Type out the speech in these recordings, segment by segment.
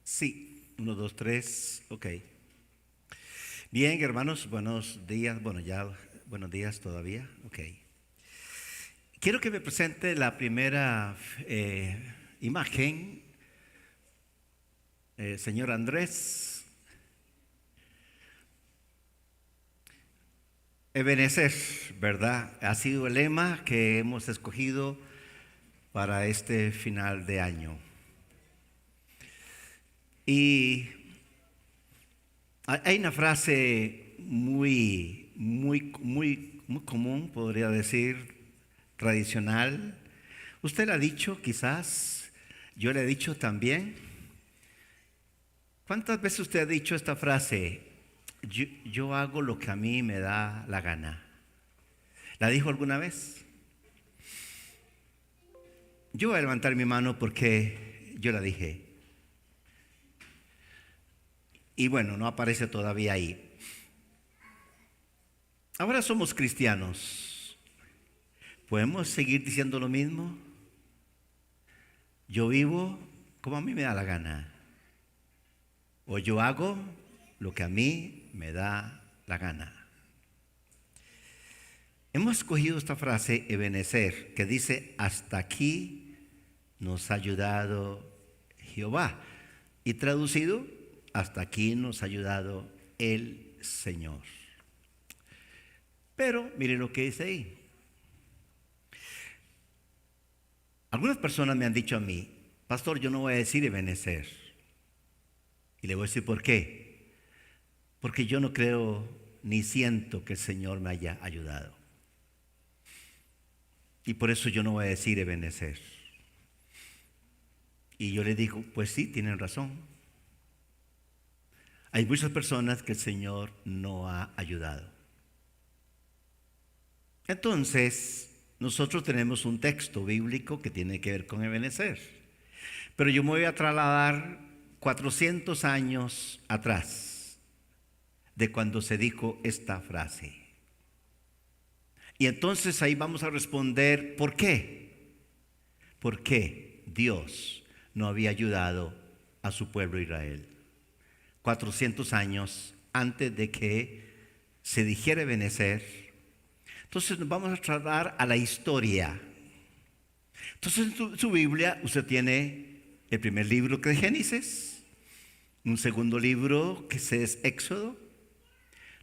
Sí, uno, dos, tres, ok. Bien, hermanos, buenos días. Bueno, ya, buenos días todavía, ok. Quiero que me presente la primera imagen, señor Andrés. Ebenecer, ¿verdad? Ha sido el lema que hemos escogido para este final de año. Y hay una frase muy común, podría decir, tradicional. Usted la ha dicho, quizás, yo le he dicho también. ¿Cuántas veces usted ha dicho esta frase? Yo hago lo que a mí me da la gana. ¿La dijo alguna vez? Yo voy a levantar mi mano porque yo la dije. Y bueno, no aparece todavía ahí. Ahora somos cristianos. ¿Podemos seguir diciendo lo mismo? Yo vivo como a mí me da la gana. O yo hago lo que a mí me da la gana. Hemos escogido esta frase, Ebenecer, que dice, hasta aquí nos ha ayudado Jehová. Y traducido, hasta aquí nos ha ayudado el Señor. Pero miren lo que dice ahí. Algunas personas me han dicho a mí, pastor, yo no voy a decir Ebenecer. Y le voy a decir por qué. Porque yo no creo ni siento que el Señor me haya ayudado. Y por eso yo no voy a decir Ebenecer. Y yo le digo, pues sí, tienen razón. Hay muchas personas que el Señor no ha ayudado. Entonces, nosotros tenemos un texto bíblico que tiene que ver con Ebenecer. Pero yo me voy a trasladar 400 años atrás de cuando se dijo esta frase. Y entonces ahí vamos a responder, ¿por qué? ¿Por qué Dios no había ayudado a su pueblo Israel? 400 años antes de que se dijera Ebenecer. Entonces nos vamos a trasladar a la historia. Entonces en su Biblia usted tiene el primer libro que es Génesis, un segundo libro que es Éxodo,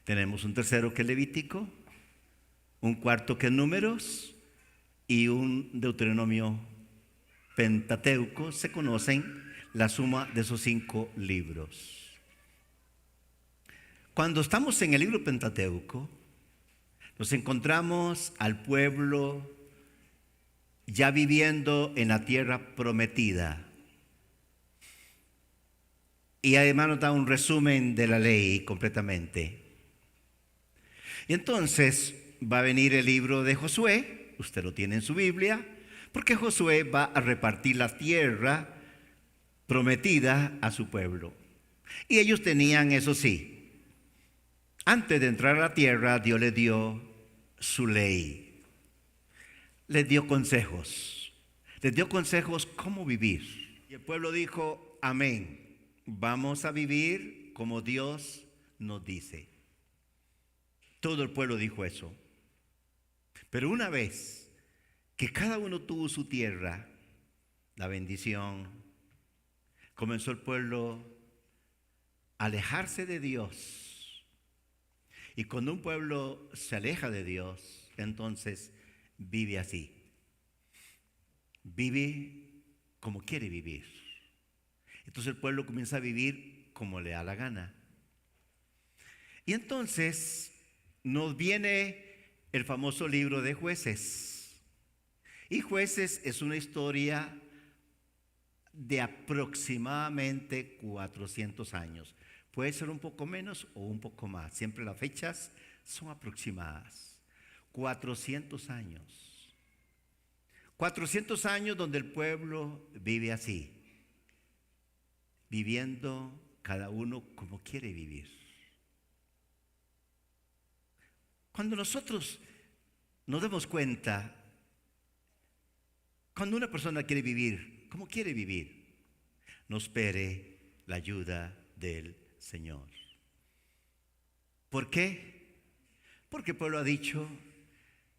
tenemos un tercero que es Levítico, un cuarto que es Números y un Deuteronomio Pentateuco. Se conocen la suma de esos 5 libros. Cuando estamos en el libro Pentateuco, nos encontramos al pueblo ya viviendo en la tierra prometida. Y además nos da un resumen de la ley completamente. Y entonces va a venir el libro de Josué, usted lo tiene en su Biblia, porque Josué va a repartir la tierra prometida a su pueblo. Y ellos tenían, eso sí, antes de entrar a la tierra, Dios les dio su ley. Les dio consejos. Les dio consejos cómo vivir. Y el pueblo dijo, amén. Vamos a vivir como Dios nos dice. Todo el pueblo dijo eso. Pero una vez que cada uno tuvo su tierra, la bendición, comenzó el pueblo a alejarse de Dios. Y cuando un pueblo se aleja de Dios, entonces vive así. Vive como quiere vivir. Entonces el pueblo comienza a vivir como le da la gana. Y entonces nos viene el famoso libro de Jueces. Y Jueces es una historia de aproximadamente 400 años. Puede ser un poco menos o un poco más. Siempre las fechas son aproximadas. 400 años. 400 años donde el pueblo vive así. Viviendo cada uno como quiere vivir. Cuando nosotros nos demos cuenta, cuando una persona quiere vivir, ¿cómo quiere vivir? No espere la ayuda del Señor. ¿Por qué? Porque el pueblo ha dicho: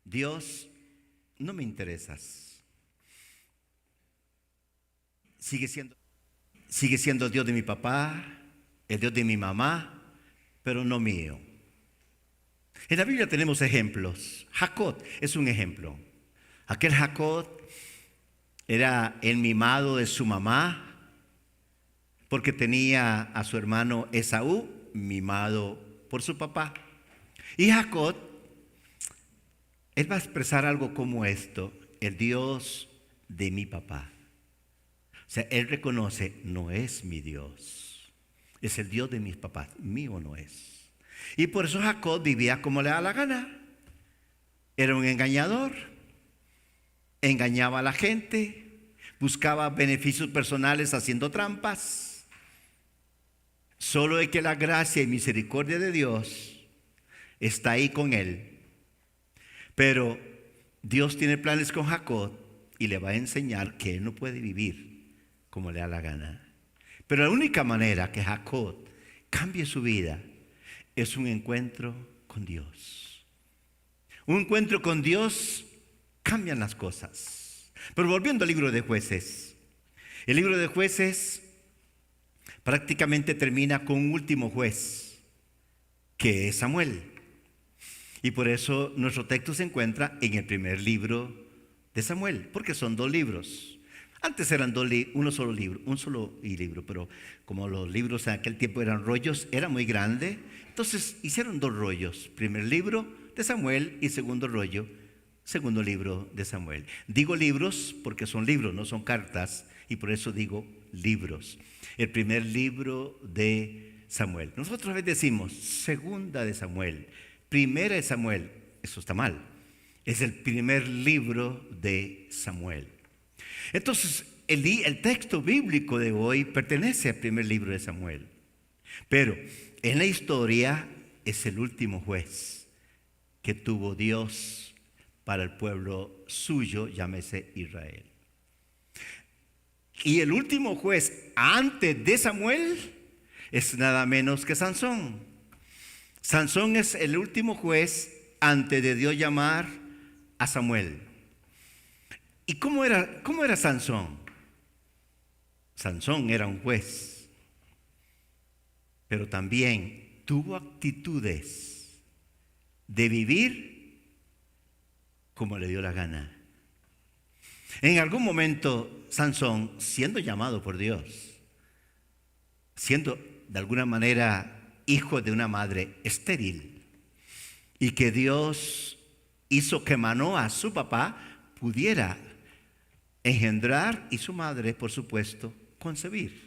Dios, no me interesas. Sigue siendo Dios de mi papá, el Dios de mi mamá, pero no mío. En la Biblia tenemos ejemplos. Jacob es un ejemplo. Aquel Jacob era el mimado de su mamá, porque tenía a su hermano Esaú mimado por su papá. Y Jacob, él va a expresar algo como esto: el Dios de mi papá. O sea, él reconoce: no es mi Dios, es el Dios de mis papás, mío no es. Y por eso Jacob vivía como le da la gana. Era un engañador, engañaba a la gente, buscaba beneficios personales haciendo trampas. Solo es que la gracia y misericordia de Dios está ahí con él. Pero Dios tiene planes con Jacob y le va a enseñar que él no puede vivir como le da la gana. Pero la única manera que Jacob cambie su vida es un encuentro con Dios. Un encuentro con Dios cambian las cosas. Pero volviendo al libro de Jueces, el libro de Jueces prácticamente termina con un último juez, que es Samuel. Y por eso nuestro texto se encuentra en el primer libro de Samuel, porque son dos libros. Antes eran un solo libro, pero como los libros en aquel tiempo eran rollos, era muy grande, entonces hicieron dos rollos: primer libro de Samuel y segundo libro de Samuel. Digo libros porque son libros, no son cartas, y por eso digo libros. El primer libro de Samuel. Nosotros a veces decimos segunda de Samuel, primera de Samuel. Eso está mal. Es el primer libro de Samuel. Entonces, el texto bíblico de hoy pertenece al primer libro de Samuel. Pero en la historia es el último juez que tuvo Dios para el pueblo suyo, llámese Israel. Y el último juez antes de Samuel es nada menos que Sansón. Sansón es el último juez antes de Dios llamar a Samuel. ¿Y cómo era Sansón? Sansón era un juez, pero también tuvo actitudes de vivir como le dio la gana. En algún momento Sansón, siendo llamado por Dios, siendo de alguna manera hijo de una madre estéril, y que Dios hizo que Manoa, su papá, pudiera engendrar, y su madre, por supuesto, concebir.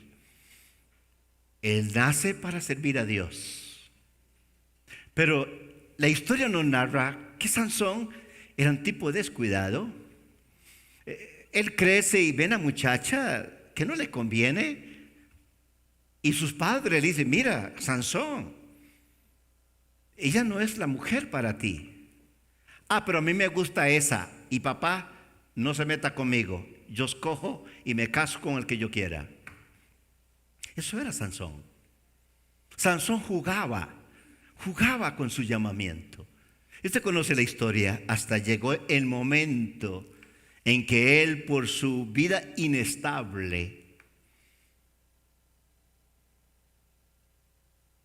Él nace para servir a Dios. Pero la historia nos narra que Sansón era un tipo descuidado. Él crece y ve a una muchacha que no le conviene, y sus padres le dicen: mira, Sansón, ella no es la mujer para ti. Pero a mí me gusta esa, y papá, no se meta conmigo, yo escojo y me caso con el que yo quiera. Eso era Sansón. Sansón jugaba con su llamamiento. Usted conoce la historia. Hasta llegó el momento en que él, por su vida inestable,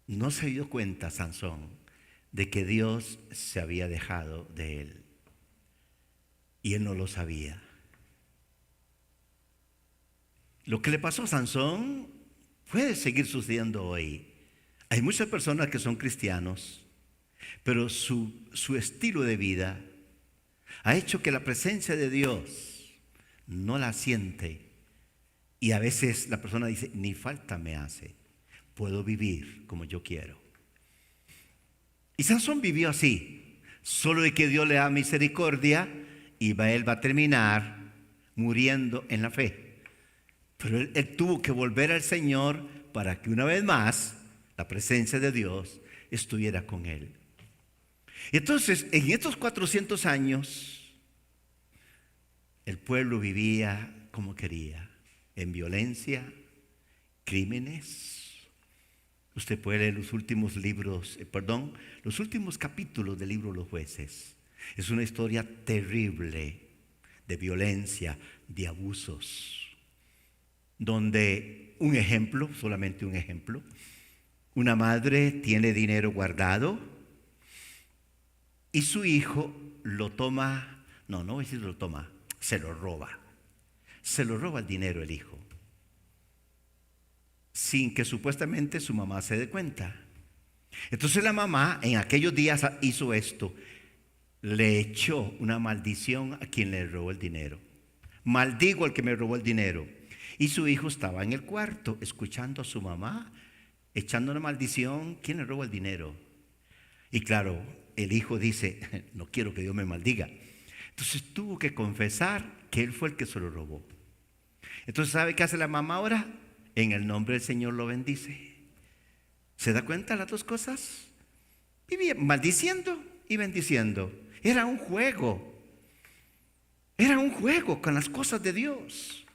no se dio cuenta, Sansón, de que Dios se había dejado de él. Y él no lo sabía. Lo que le pasó a Sansón puede seguir sucediendo hoy. Hay muchas personas que son cristianos, pero su estilo de vida ha hecho que la presencia de Dios no la siente. Y a veces la persona dice: ni falta me hace, puedo vivir como yo quiero. Y Sansón vivió así, solo de que Dios le da misericordia, y él va a terminar muriendo en la fe. Pero él tuvo que volver al Señor para que una vez más la presencia de Dios estuviera con él. Entonces, en estos 400 años, el pueblo vivía como quería, en violencia, crímenes. Usted puede leer los últimos los últimos capítulos del libro de los Jueces. Es una historia terrible de violencia, de abusos, donde un ejemplo, solamente un ejemplo, una madre tiene dinero guardado y su hijo lo toma, no voy a decir lo toma, se lo roba el dinero el hijo, sin que supuestamente su mamá se dé cuenta. Entonces la mamá en aquellos días hizo esto, le echó una maldición a quien le robó el dinero. Maldigo al que me robó el dinero. Y su hijo estaba en el cuarto escuchando a su mamá echando una maldición. ¿Quién le robó el dinero? Y claro, el hijo dice, no quiero que Dios me maldiga. Entonces tuvo que confesar que él fue el que se lo robó. Entonces, ¿sabe qué hace la mamá ahora? En el nombre del Señor lo bendice. ¿Se da cuenta las dos cosas? Vivía maldiciendo y bendiciendo. Era un juego con las cosas de Dios.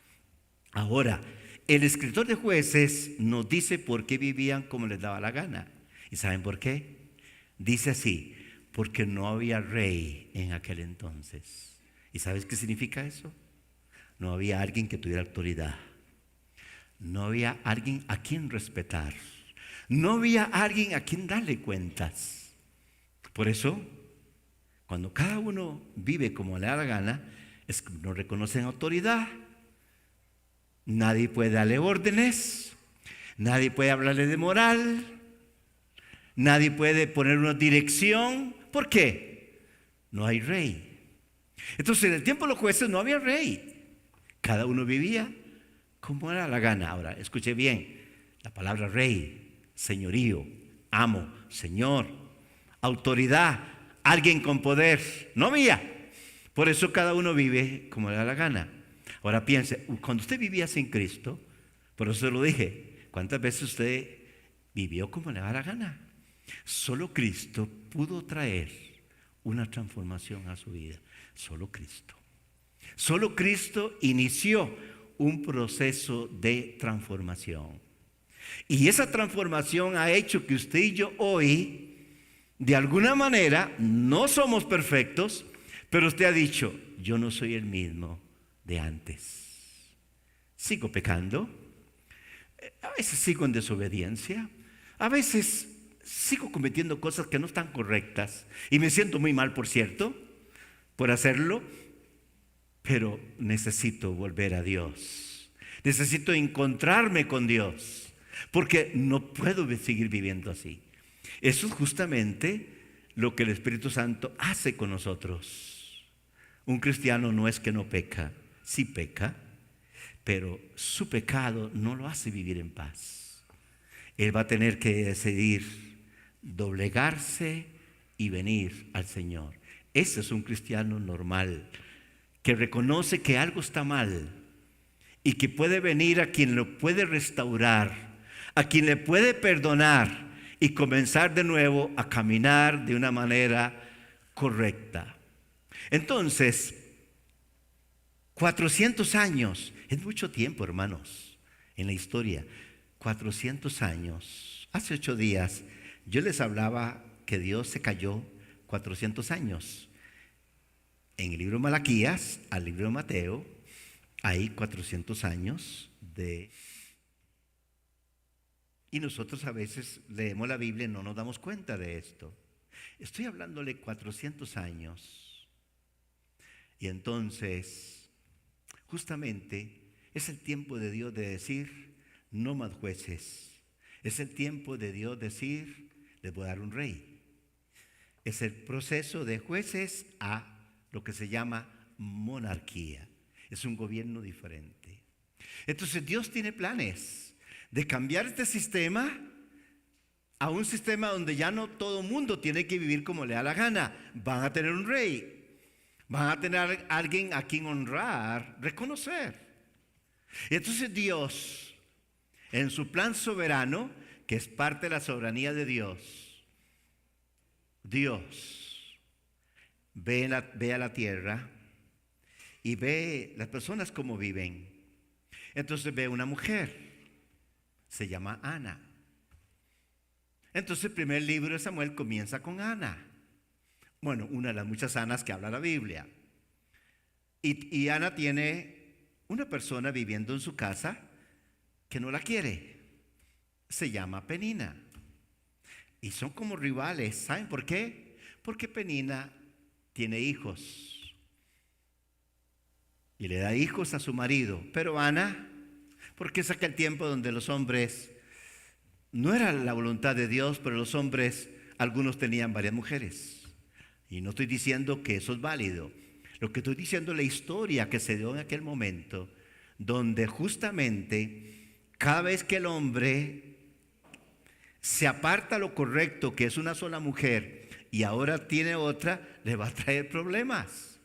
Ahora, el escritor de Jueces nos dice por qué vivían como les daba la gana. ¿Y saben por qué? Dice así, porque no había rey en aquel entonces. ¿Y sabes qué significa eso? No había alguien que tuviera autoridad. No había alguien a quien respetar. No había alguien a quien darle cuentas. Por eso, cuando cada uno vive como le da la gana, es que no reconocen autoridad. Nadie puede darle órdenes. Nadie puede hablarle de moral. Nadie puede poner una dirección. ¿Por qué? No hay rey. Entonces, en el tiempo de los jueces no había rey. Cada uno vivía como era la gana. Ahora, escuche bien, la palabra rey, señorío, amo, señor, autoridad, alguien con poder, no había. Por eso cada uno vive como le da la gana. Ahora piense, cuando usted vivía sin Cristo, por eso lo dije, ¿cuántas veces usted vivió como le da la gana? Solo Cristo pudo traer una transformación a su vida. Solo Cristo. Solo Cristo inició un proceso de transformación. Y esa transformación ha hecho que usted y yo hoy, de alguna manera, no somos perfectos, pero usted ha dicho, yo no soy el mismo de antes. Sigo pecando, a veces sigo en desobediencia, a veces sigo cometiendo cosas que no están correctas y me siento muy mal, por cierto, por hacerlo, pero necesito volver a Dios. Necesito encontrarme con Dios, porque no puedo seguir viviendo así. Eso es justamente lo que el Espíritu Santo hace con nosotros. Un cristiano no es que no peca, sí peca, pero su pecado no lo hace vivir en paz. Él va a tener que decidir doblegarse y venir al Señor. Ese es un cristiano normal, que reconoce que algo está mal y que puede venir a quien lo puede restaurar, a quien le puede perdonar y comenzar de nuevo a caminar de una manera correcta. Entonces, 400 años, es mucho tiempo, hermanos, en la historia. 400 años. Hace 8 días yo les hablaba que Dios se cayó 400 años. En el libro de Malaquías al libro de Mateo hay 400 años de... Y nosotros a veces leemos la Biblia y no nos damos cuenta de esto. Estoy hablándole 400 años. Y entonces, justamente, es el tiempo de Dios de decir, no más jueces. Es el tiempo de Dios decir, les voy a dar un rey. Es el proceso de jueces a lo que se llama monarquía. Es un gobierno diferente. Entonces Dios tiene planes de cambiar este sistema a un sistema donde ya no todo mundo tiene que vivir como le da la gana. Van a tener un rey, van a tener alguien a quien honrar, reconocer. Y entonces Dios, en su plan soberano, que es parte de la soberanía de Dios, Dios ve a la tierra y ve las personas como viven. Entonces ve una mujer, se llama Ana. Entonces el primer libro de Samuel comienza con Ana. Bueno, una de las muchas Anas que habla la Biblia. Y Ana tiene una persona viviendo en su casa que no la quiere. Se llama Penina. Y son como rivales. ¿Saben por qué? Porque Penina tiene hijos. Y le da hijos a su marido. Pero Ana, porque es aquel tiempo donde los hombres, no era la voluntad de Dios, pero los hombres, algunos tenían varias mujeres. Y no estoy diciendo que eso es válido. Lo que estoy diciendo es la historia que se dio en aquel momento, donde justamente cada vez que el hombre se aparta lo correcto, que es una sola mujer, y ahora tiene otra, le va a traer problemas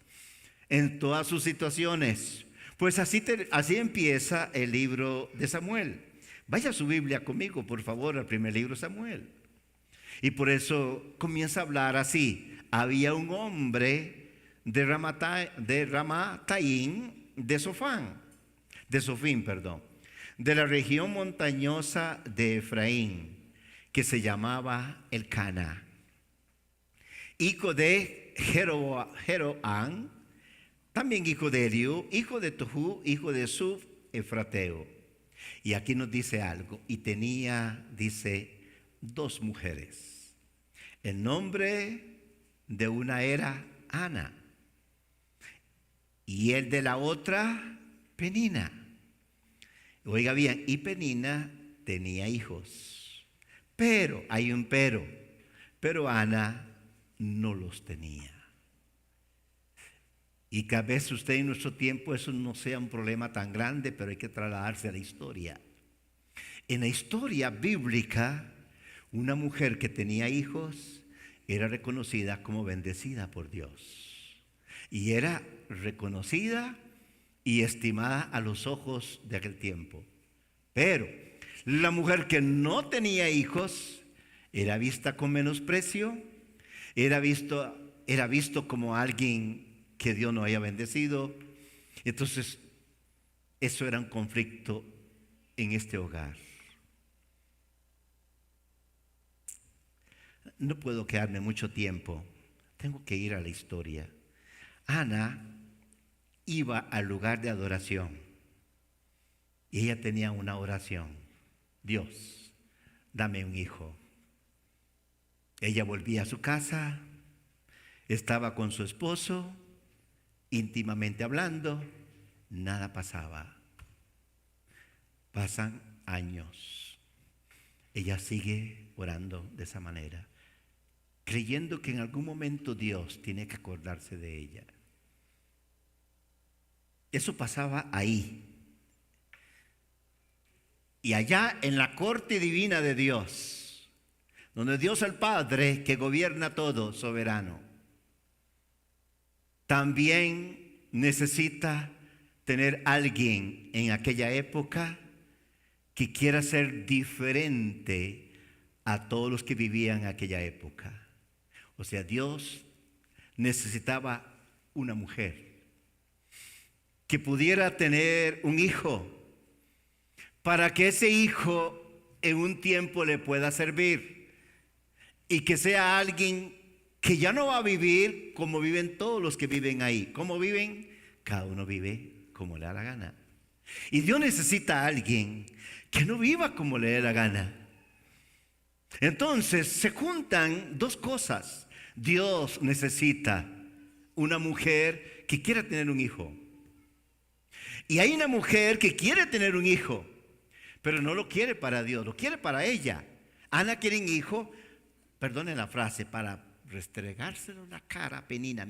en todas sus situaciones. Pues así empieza el libro de Samuel. Vaya a su Biblia conmigo, por favor, al primer libro de Samuel. Y por eso comienza a hablar así. Había un hombre de Ramataim, de Sofín, de la región montañosa de Efraín, que se llamaba Elcana, hijo de Jeroam, también hijo de Eliú, hijo de Tohu, hijo de Suf, Efrateo. Y aquí nos dice algo, y tenía, dice, 2 mujeres. El nombre de una era Ana, y el de la otra, Penina. Oiga bien, y Penina tenía hijos. Pero, hay un pero Ana no los tenía. Y que a veces usted en nuestro tiempo eso no sea un problema tan grande, pero hay que trasladarse a la historia. En la historia bíblica, una mujer que tenía hijos era reconocida como bendecida por Dios. Y era reconocida y estimada a los ojos de aquel tiempo. Pero la mujer que no tenía hijos era vista con menosprecio, era visto como alguien que Dios no haya bendecido. Entonces, eso era un conflicto en este hogar. No puedo quedarme mucho tiempo, tengo que ir a la historia. Ana iba al lugar de adoración y ella tenía una oración: Dios, dame un hijo. Ella volvía a su casa, estaba con su esposo, íntimamente hablando, nada pasaba. Pasan años. Ella sigue orando de esa manera, creyendo que en algún momento Dios tiene que acordarse de ella. Eso pasaba ahí. Y allá en la corte divina de Dios, donde Dios el Padre, que gobierna todo, soberano, también necesita tener alguien en aquella época que quiera ser diferente a todos los que vivían en aquella época. O sea, Dios necesitaba una mujer que pudiera tener un hijo, para que ese hijo en un tiempo le pueda servir y que sea alguien que ya no va a vivir como viven todos los que viven ahí. ¿Cómo viven? Cada uno vive como le da la gana. Y Dios necesita a alguien que no viva como le dé la gana. Entonces se juntan 2 cosas. Dios necesita una mujer que quiera tener un hijo. Y hay una mujer que quiere tener un hijo, pero no lo quiere para Dios, lo quiere para ella. Ana quiere un hijo, perdonen la frase, para restregárselo en la cara a Penina,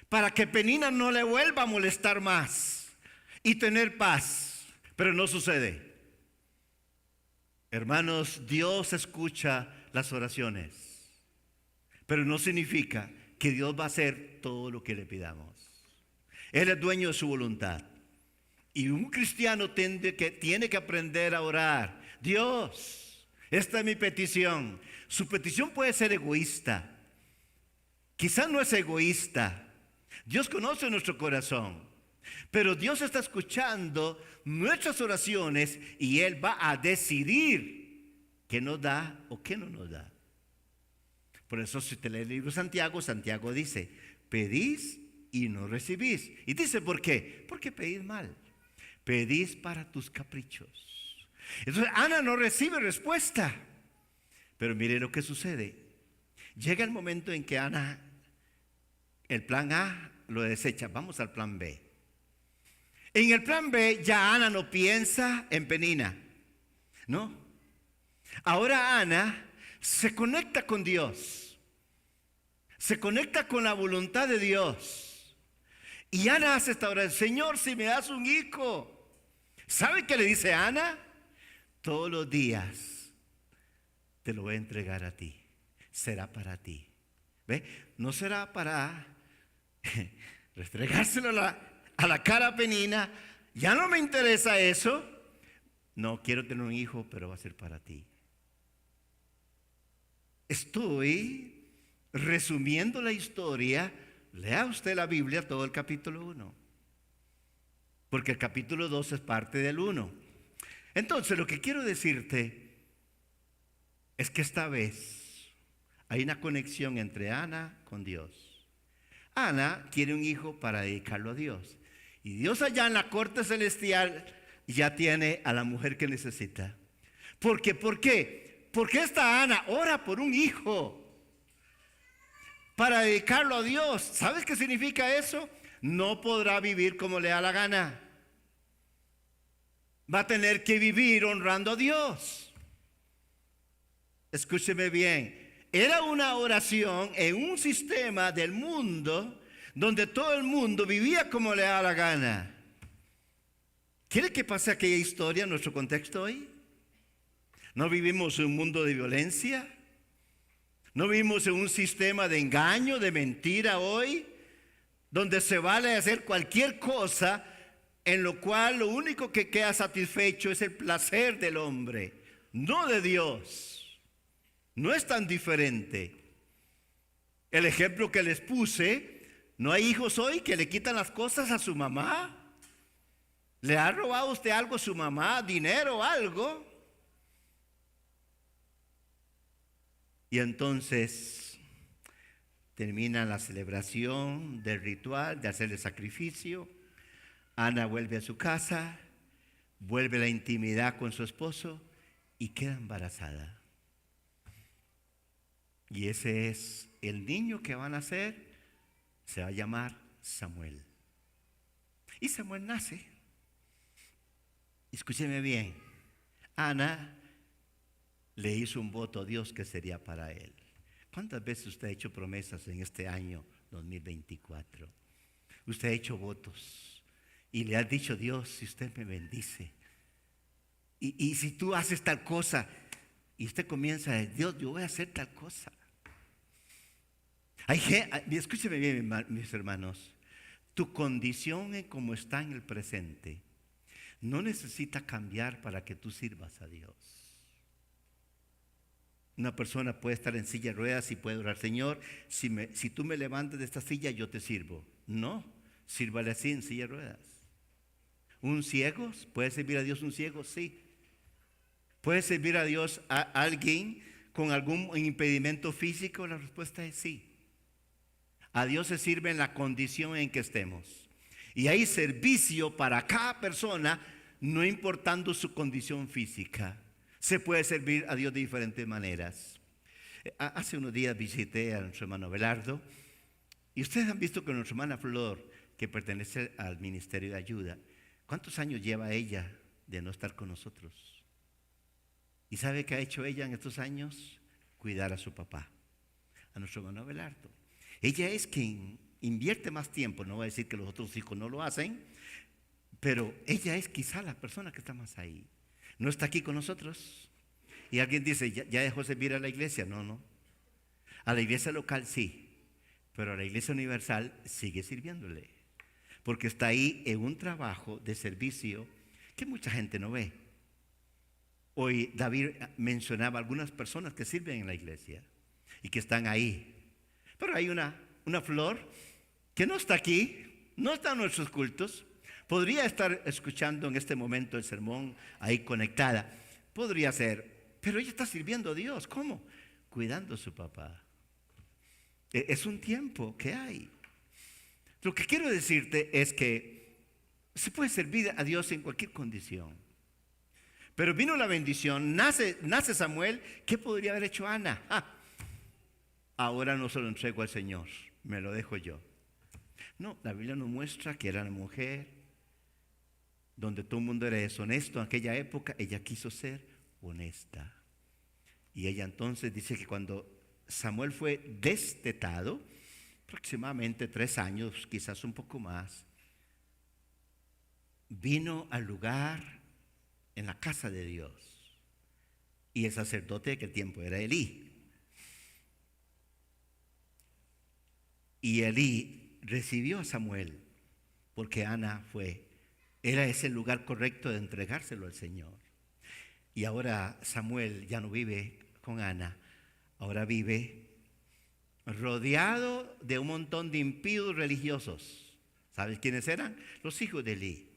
para que Penina no le vuelva a molestar más y tener paz. Pero no sucede. Hermanos, Dios escucha las oraciones, pero no significa que Dios va a hacer todo lo que le pidamos. Él es dueño de su voluntad. Y un cristiano tiene que aprender a orar. Dios, esta es mi petición. Su petición puede ser egoísta. Quizás no es egoísta. Dios conoce nuestro corazón. Pero Dios está escuchando nuestras oraciones y Él va a decidir qué nos da o qué no nos da. Por eso si usted lee el libro de Santiago, Santiago dice, pedís y no recibís. Y dice, ¿por qué? Porque pedís mal. Pedís para tus caprichos. Entonces Ana no recibe respuesta. Pero mire lo que sucede. Llega el momento en que Ana, el plan A lo desecha. Vamos al plan B. En el plan B ya Ana no piensa en Penina. No. Ahora Ana se conecta con Dios. Se conecta con la voluntad de Dios. Y Ana hace esta oración: Señor, si me das un hijo. ¿Sabe qué le dice Ana? Todos los días te lo voy a entregar a ti. Será para ti. ¿Ve? No será para restregárselo a la cara a Penina. Ya no me interesa eso. No, quiero tener un hijo, pero va a ser para ti. Estoy resumiendo la historia. Lea usted la Biblia, todo el capítulo 1. Porque el capítulo 2 es parte del 1. Entonces, lo que quiero decirte es que esta vez hay una conexión entre Ana con Dios. Ana quiere un hijo para dedicarlo a Dios. Y Dios allá en la corte celestial ya tiene a la mujer que necesita. ¿Por qué? Porque esta Ana ora por un hijo para dedicarlo a Dios. ¿Sabes qué significa eso? No podrá vivir como le da la gana. Va a tener que vivir honrando a Dios. Escúcheme bien. Era una oración en un sistema del mundo donde todo el mundo vivía como le da la gana. ¿Quiere que pase aquella historia en nuestro contexto hoy? ¿No vivimos en un mundo de violencia? ¿No vivimos en un sistema de engaño, de mentira hoy? Donde se vale hacer cualquier cosa en lo cual lo único que queda satisfecho es el placer del hombre, no de Dios. No es tan diferente. El ejemplo que les puse, ¿no hay hijos hoy que le quitan las cosas a su mamá? ¿Le ha robado usted algo a su mamá, dinero o algo? Y entonces termina la celebración del ritual de hacer el sacrificio. Ana vuelve a su casa, vuelve a la intimidad con su esposo y queda embarazada. Y ese es el niño que van a nacer, se va a llamar Samuel. Y Samuel nace. Escúcheme bien, Ana le hizo un voto a Dios que sería para él. ¿Cuántas veces usted ha hecho promesas en este año 2024? Usted ha hecho votos y le ha dicho: Dios, si usted me bendice y si tú haces tal cosa, y usted comienza a decir: Dios, yo voy a hacer tal cosa. Escúcheme bien, mis hermanos, tu condición como está en el presente no necesita cambiar para que tú sirvas a Dios. Una persona puede estar en silla de ruedas y puede orar: Señor, si tú me levantas de esta silla, yo te sirvo. No, sírvale así en silla de ruedas. ¿Un ciego? ¿Puede servir a Dios un ciego? Sí. ¿Puede servir a Dios a alguien con algún impedimento físico? La respuesta es sí. A Dios se sirve en la condición en que estemos. Y hay servicio para cada persona, no importando su condición física. Se puede servir a Dios de diferentes maneras. Hace unos días visité a nuestro hermano Belardo. Y ustedes han visto que nuestra hermana Flor, que pertenece al Ministerio de Ayuda, ¿cuántos años lleva ella de no estar con nosotros? ¿Y sabe qué ha hecho ella en estos años? Cuidar a su papá, a nuestro hermano Belardo. Ella es quien invierte más tiempo. No voy a decir que los otros hijos no lo hacen, pero ella es quizá la persona que está más ahí. No está aquí con nosotros. Y alguien dice: ¿ya dejó de servir a la iglesia? No. A la iglesia local sí, pero a la iglesia universal sigue sirviéndole, porque está ahí en un trabajo de servicio que mucha gente no ve. Hoy David mencionaba algunas personas que sirven en la iglesia y que están ahí. Pero hay una Flor que no está aquí, no está en nuestros cultos, Podría estar escuchando en este momento el sermón ahí conectada. Podría ser, pero ella está sirviendo a Dios. ¿Cómo? Cuidando a su papá. Es un tiempo que hay. Lo que quiero decirte es que se puede servir a Dios en cualquier condición. Pero vino la bendición, nace Samuel. ¿Qué podría haber hecho Ana? Ahora no se lo entrego al Señor, me lo dejo yo. No, la Biblia nos muestra que era una mujer donde todo el mundo era deshonesto. En aquella época ella quiso ser honesta. Y ella entonces dice que cuando Samuel fue destetado, aproximadamente 3 años, quizás un poco más, vino al lugar en la casa de Dios. Y el sacerdote de aquel tiempo era Elí. Y Elí recibió a Samuel porque Ana era ese el lugar correcto de entregárselo al Señor. Y ahora Samuel ya no vive con Ana, ahora vive rodeado de un montón de impíos religiosos. ¿Sabes quiénes eran? Los hijos de Elí.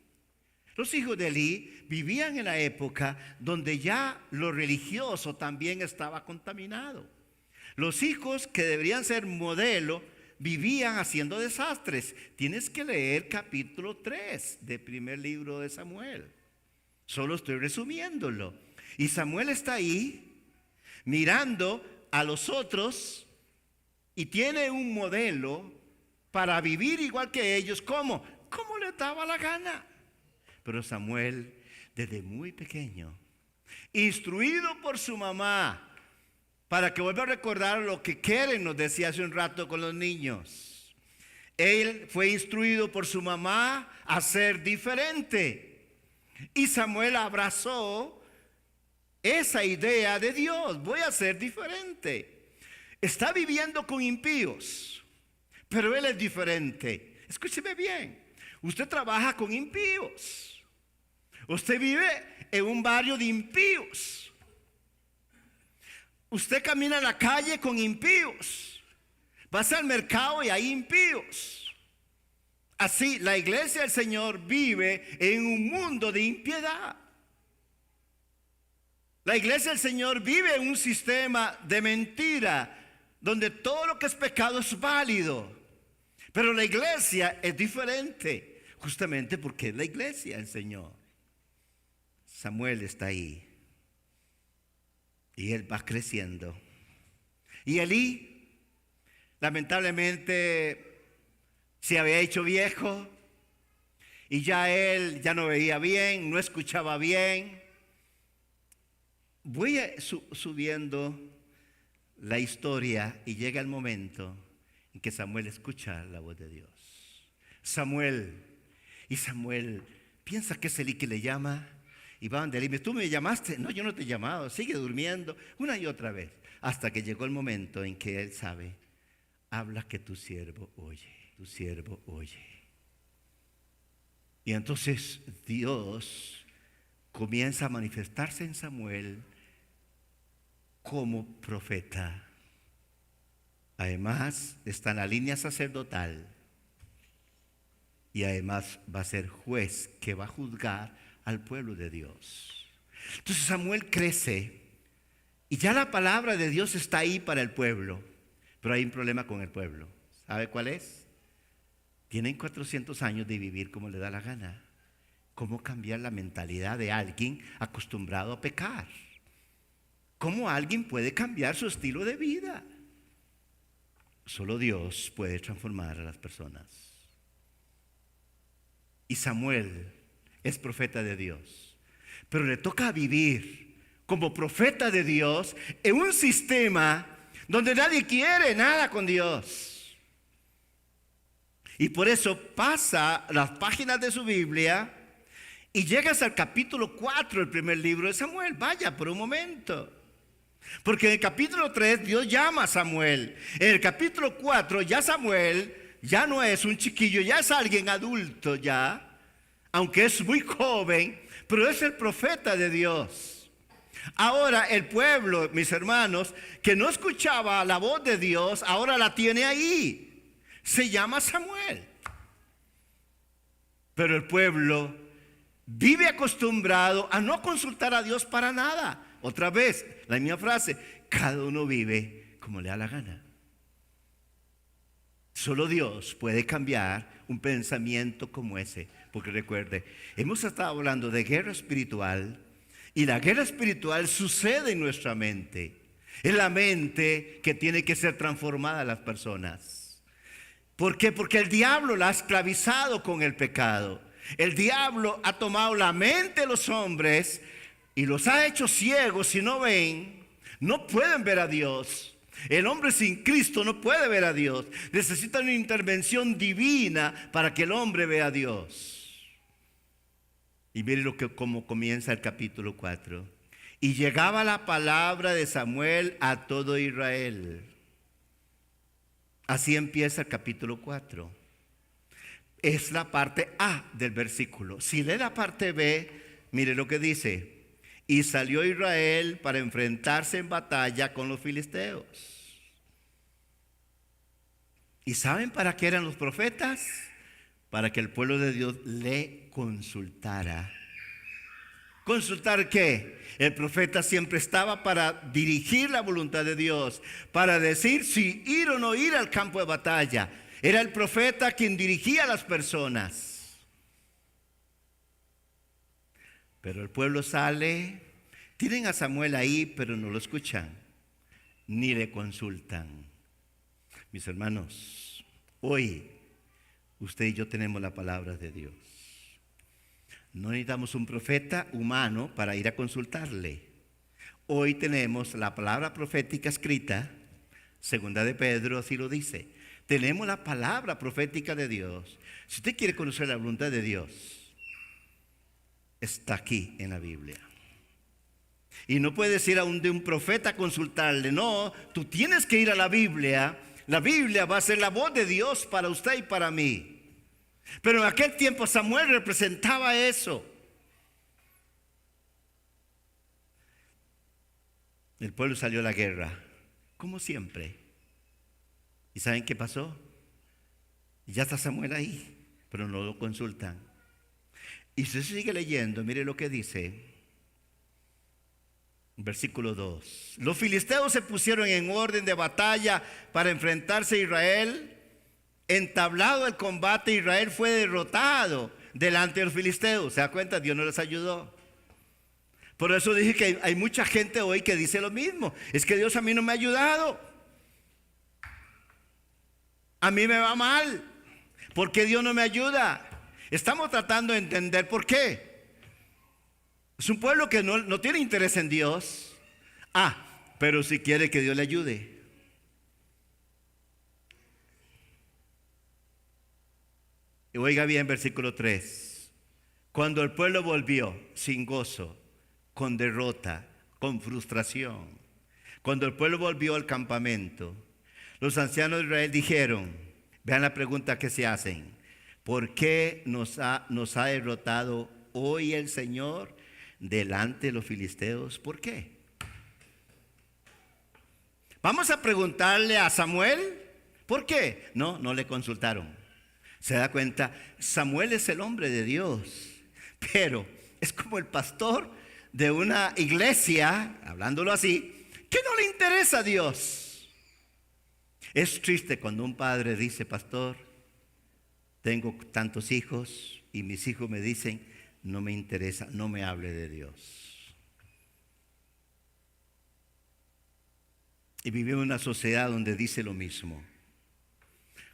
Los hijos de Elí vivían en la época donde ya lo religioso también estaba contaminado. Los hijos que deberían ser modelo vivían haciendo desastres. Tienes que leer capítulo 3 del primer libro de Samuel. Solo estoy resumiéndolo. Y Samuel está ahí mirando a los otros y tiene un modelo para vivir igual que ellos. ¿Cómo? Como le daba la gana. Pero Samuel, desde muy pequeño, instruido por su mamá, para que vuelva a recordar lo que Keren nos decía hace un rato con los niños. Él fue instruido por su mamá a ser diferente. Y Samuel abrazó esa idea de Dios. Voy a ser diferente. Está viviendo con impíos, pero él es diferente. Escúcheme bien. Usted trabaja con impíos. Usted vive en un barrio de impíos. Usted camina en la calle con impíos. Vas al mercado y hay impíos. Así, la iglesia del Señor vive en un mundo de impiedad. La iglesia del Señor vive en un sistema de mentira, donde todo lo que es pecado es válido. Pero la iglesia es diferente, justamente porque es la iglesia del Señor. Samuel está ahí. Y él va creciendo. Y Elí, lamentablemente, se había hecho viejo. Y él ya no veía bien, no escuchaba bien. Voy subiendo la historia y llega el momento en que Samuel escucha la voz de Dios. Samuel piensa que es Elí que le llama. Y va donde Elí, ¿tú me llamaste? No, yo no te he llamado. Sigue durmiendo una y otra vez. Hasta que llegó el momento en que él sabe, habla que tu siervo oye, tu siervo oye. Y entonces Dios comienza a manifestarse en Samuel como profeta. Además está en la línea sacerdotal. Y además va a ser juez que va a juzgar al pueblo de Dios. Entonces Samuel crece y ya la palabra de Dios está ahí para el pueblo. Pero hay un problema con el pueblo. ¿Sabe cuál es? Tienen 400 años de vivir como le da la gana. ¿Cómo cambiar la mentalidad de alguien acostumbrado a pecar? ¿Cómo alguien puede cambiar su estilo de vida? Solo Dios puede transformar a las personas. Y Samuel es profeta de Dios, pero le toca vivir como profeta de Dios en un sistema donde nadie quiere nada con Dios. Y por eso pasa las páginas de su Biblia y llegas al capítulo 4 del primer libro de Samuel. Vaya por un momento, porque en el capítulo 3 Dios llama a Samuel. En el capítulo 4 ya Samuel ya no es un chiquillo, ya es alguien adulto ya. Aunque es muy joven, pero es el profeta de Dios. Ahora el pueblo, mis hermanos, que no escuchaba la voz de Dios, ahora la tiene ahí. Se llama Samuel. Pero el pueblo vive acostumbrado a no consultar a Dios para nada. Otra vez, la misma frase, cada uno vive como le da la gana. Solo Dios puede cambiar un pensamiento como ese. Porque recuerde, hemos estado hablando de guerra espiritual, y la guerra espiritual sucede en nuestra mente. Es la mente que tiene que ser transformada a las personas. ¿Por qué? Porque el diablo la ha esclavizado con el pecado. El diablo ha tomado la mente de los hombres y los ha hecho ciegos y no ven, no pueden ver a Dios. El hombre sin Cristo no puede ver a Dios. Necesita una intervención divina para que el hombre vea a Dios. Y mire cómo comienza el capítulo 4. Y llegaba la palabra de Samuel a todo Israel. Así empieza el capítulo 4. Es la parte A del versículo. Si lee la parte B, mire lo que dice. Y salió Israel para enfrentarse en batalla con los filisteos. ¿Y saben para qué eran los profetas? Para que el pueblo de Dios le consultara. ¿Consultar qué? El profeta siempre estaba para dirigir la voluntad de Dios, para decir si ir o no ir al campo de batalla. Era el profeta quien dirigía a las personas. Pero el pueblo sale, tienen a Samuel ahí, pero no lo escuchan, ni le consultan. Mis hermanos, hoy usted y yo tenemos la palabra de Dios. No necesitamos un profeta humano para ir a consultarle. Hoy tenemos la palabra profética escrita, segunda de Pedro así lo dice. Tenemos la palabra profética de Dios. Si usted quiere conocer la voluntad de Dios, está aquí en la Biblia. Y no puedes ir a un profeta a consultarle. No, tú tienes que ir a la Biblia. La Biblia va a ser la voz de Dios para usted y para mí. Pero en aquel tiempo Samuel representaba eso. El pueblo salió a la guerra, como siempre. ¿Y saben qué pasó? Ya está Samuel ahí, pero no lo consultan. Y si se sigue leyendo, mire lo que dice. Versículo 2. Los filisteos se pusieron en orden de batalla para enfrentarse a Israel. Entablado el combate, Israel fue derrotado delante de los filisteos. ¿Se da cuenta? Dios no les ayudó. Por eso dije que hay mucha gente hoy que dice lo mismo. Es que Dios a mí no me ha ayudado. A mí me va mal. ¿Por qué Dios no me ayuda? Estamos tratando de entender por qué. Es un pueblo que no tiene interés en Dios. Pero si quiere que Dios le ayude. Y oiga bien, versículo 3. Cuando el pueblo volvió sin gozo, con derrota, con frustración. Cuando el pueblo volvió al campamento, los ancianos de Israel dijeron, vean la pregunta que se hacen. ¿Por qué nos ha derrotado hoy el Señor delante de los filisteos? ¿Por qué? Vamos a preguntarle a Samuel, ¿por qué? No le consultaron. Se da cuenta, Samuel es el hombre de Dios, pero es como el pastor de una iglesia, hablándolo así, que no le interesa a Dios. Es triste cuando un padre dice, pastor, tengo tantos hijos y mis hijos me dicen, no me interesa, no me hable de Dios. Y vivimos en una sociedad donde dice lo mismo.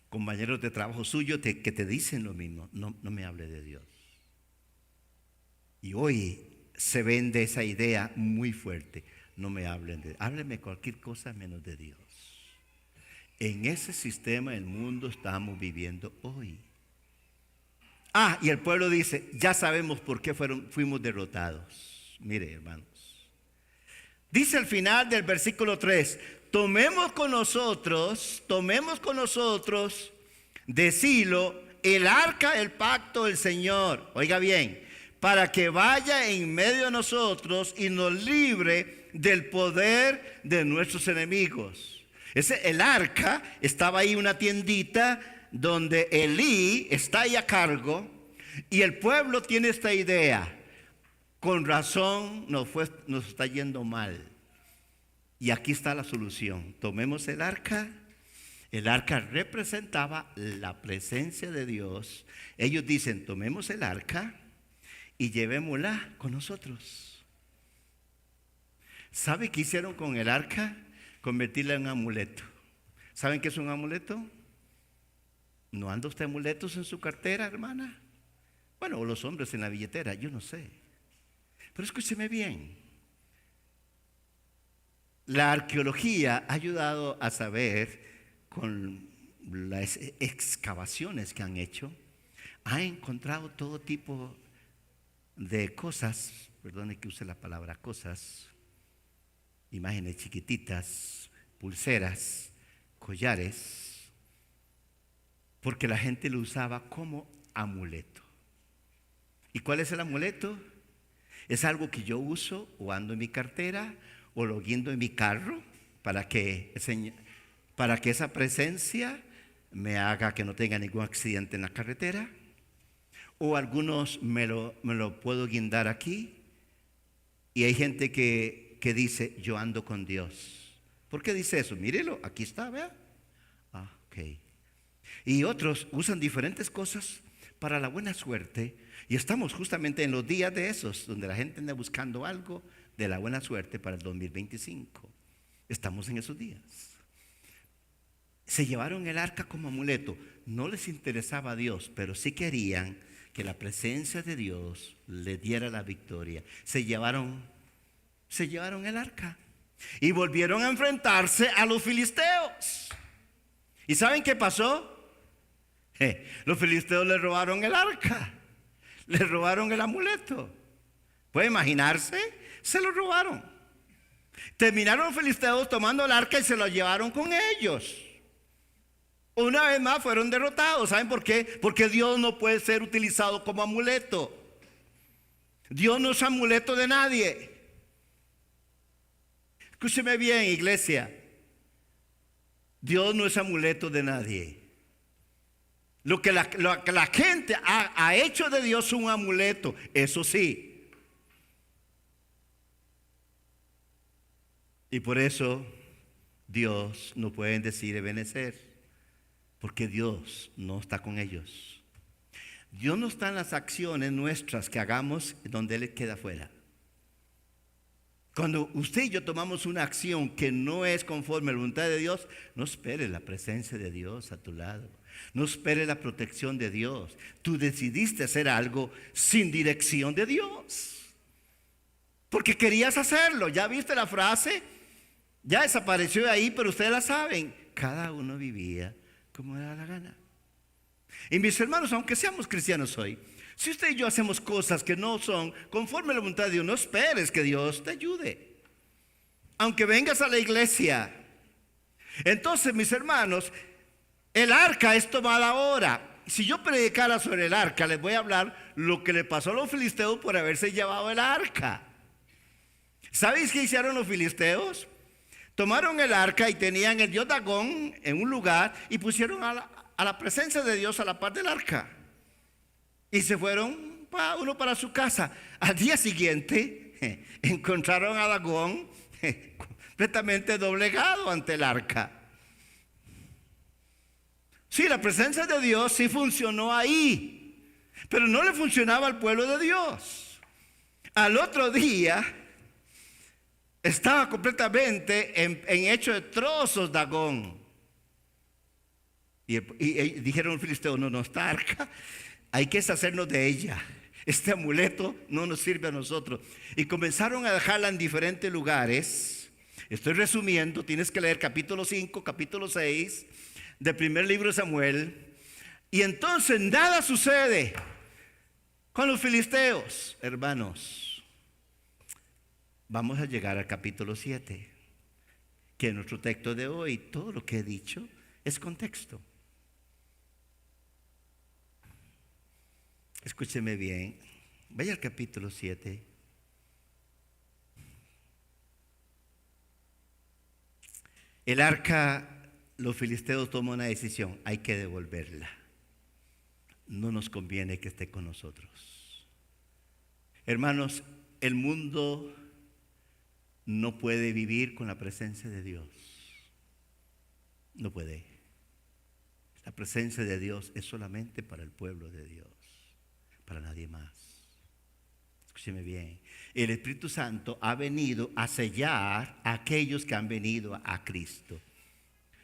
Compañeros de trabajo suyo que te dicen lo mismo, no me hable de Dios. Y hoy se vende esa idea muy fuerte, no me hablen de Dios, hábleme cualquier cosa menos de Dios. En ese sistema del mundo estamos viviendo hoy. Y el pueblo dice, ya sabemos por qué fuimos derrotados. Mire, hermanos, dice al final del versículo 3, tomemos con nosotros de Silo el arca del pacto del Señor. Oiga bien, para que vaya en medio de nosotros y nos libre del poder de nuestros enemigos. El arca estaba ahí, una tiendita donde Elí está ahí a cargo. Y el pueblo tiene esta idea. Con razón nos está yendo mal. Y aquí está la solución. Tomemos el arca. El arca representaba la presencia de Dios. Ellos dicen, tomemos el arca y llevémosla con nosotros. ¿Sabe qué hicieron con el arca? Convertirla en un amuleto. ¿Saben qué es un amuleto? ¿No anda usted amuletos en su cartera, hermana? Bueno, o los hombres en la billetera, yo no sé. Pero escúcheme bien. La arqueología ha ayudado a saber, con las excavaciones que han hecho, ha encontrado todo tipo de cosas, perdone que use la palabra cosas, imágenes chiquititas, pulseras, collares, porque la gente lo usaba como amuleto. ¿Y cuál es el amuleto? Es algo que yo uso o ando en mi cartera o lo guindo en mi carro para que esa presencia me haga que no tenga ningún accidente en la carretera. O algunos me lo puedo guindar aquí. Y hay gente que dice, yo ando con Dios. ¿Por qué dice eso? Mírelo, aquí está, vea. Ok. Y otros usan diferentes cosas para la buena suerte. Y estamos justamente en los días de esos, donde la gente anda buscando algo de la buena suerte para el 2025. Estamos en esos días. Se llevaron el arca como amuleto. No les interesaba a Dios, pero sí querían que la presencia de Dios le diera la victoria. Se llevaron el arca y volvieron a enfrentarse a los filisteos. ¿Y saben qué pasó? Los filisteos le robaron el arca, le robaron el amuleto. ¿Puede imaginarse? Se lo robaron. Terminaron los filisteos tomando el arca y se lo llevaron con ellos. Una vez más fueron derrotados. ¿Saben por qué? Porque Dios no puede ser utilizado como amuleto. Dios no es amuleto de nadie. Escúcheme bien, iglesia. Dios no es amuleto de nadie. Lo que la gente ha hecho de Dios un amuleto, eso sí. Y por eso Dios no pueden decir Ebenezer, porque Dios no está con ellos. Dios no está en las acciones nuestras que hagamos donde Él queda fuera. Cuando usted y yo tomamos una acción que no es conforme a la voluntad de Dios, no espere la presencia de Dios a tu lado. No espere la protección de Dios. Tú decidiste hacer algo sin dirección de Dios, porque querías hacerlo. ¿Ya viste la frase? Ya desapareció de ahí, pero ustedes la saben. Cada uno vivía como le da la gana. Y mis hermanos, aunque seamos cristianos hoy, si usted y yo hacemos cosas que no son conforme a la voluntad de Dios, no esperes que Dios te ayude. Aunque vengas a la iglesia. Entonces, mis hermanos, el arca es tomada ahora. Si yo predicara sobre el arca, les voy a hablar lo que le pasó a los filisteos por haberse llevado el arca. ¿Sabéis qué hicieron los filisteos? Tomaron el arca y tenían el dios Dagón en un lugar y pusieron a la presencia de Dios a la par del arca. Y se fueron uno para su casa. Al día siguiente encontraron a Dagón completamente doblegado ante el arca. Sí, la presencia de Dios sí funcionó ahí, pero no le funcionaba al pueblo de Dios. Al otro día estaba completamente en hecho de trozos Dagón. Y dijeron los filisteos, no, esta arca hay que deshacernos de ella. Este amuleto no nos sirve a nosotros. Y comenzaron a dejarla en diferentes lugares. Estoy resumiendo, tienes que leer capítulo 5, capítulo 6 del primer libro de Samuel. Y entonces nada sucede con los filisteos, hermanos. Vamos a llegar al capítulo 7, que en nuestro texto de hoy, todo lo que he dicho es contexto. Escúcheme bien, vaya al capítulo 7. El arca, los filisteos toman una decisión, hay que devolverla. no nos conviene que esté con nosotros. Hermanos, el mundo no puede vivir con la presencia de Dios. No puede. La presencia de Dios es solamente para el pueblo de Dios, para nadie más. Escúcheme bien. El Espíritu Santo ha venido a sellar a aquellos que han venido a Cristo.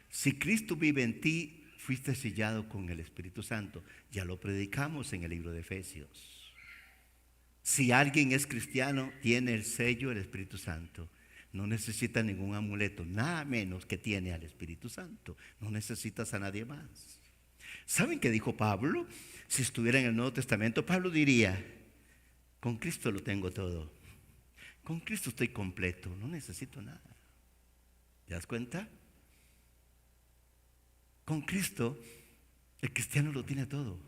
Si Cristo vive en ti, fuiste sellado con el Espíritu Santo. Ya lo predicamos en el libro de Efesios. Si alguien es cristiano, tiene el sello del Espíritu Santo. No necesita ningún amuleto, nada menos que tiene al Espíritu Santo. No necesitas a nadie más. ¿Saben qué dijo Pablo? Si estuviera en el Nuevo Testamento, Pablo diría: con Cristo lo tengo todo. Con Cristo estoy completo, no necesito nada. ¿Te das cuenta? Con Cristo el cristiano lo tiene todo.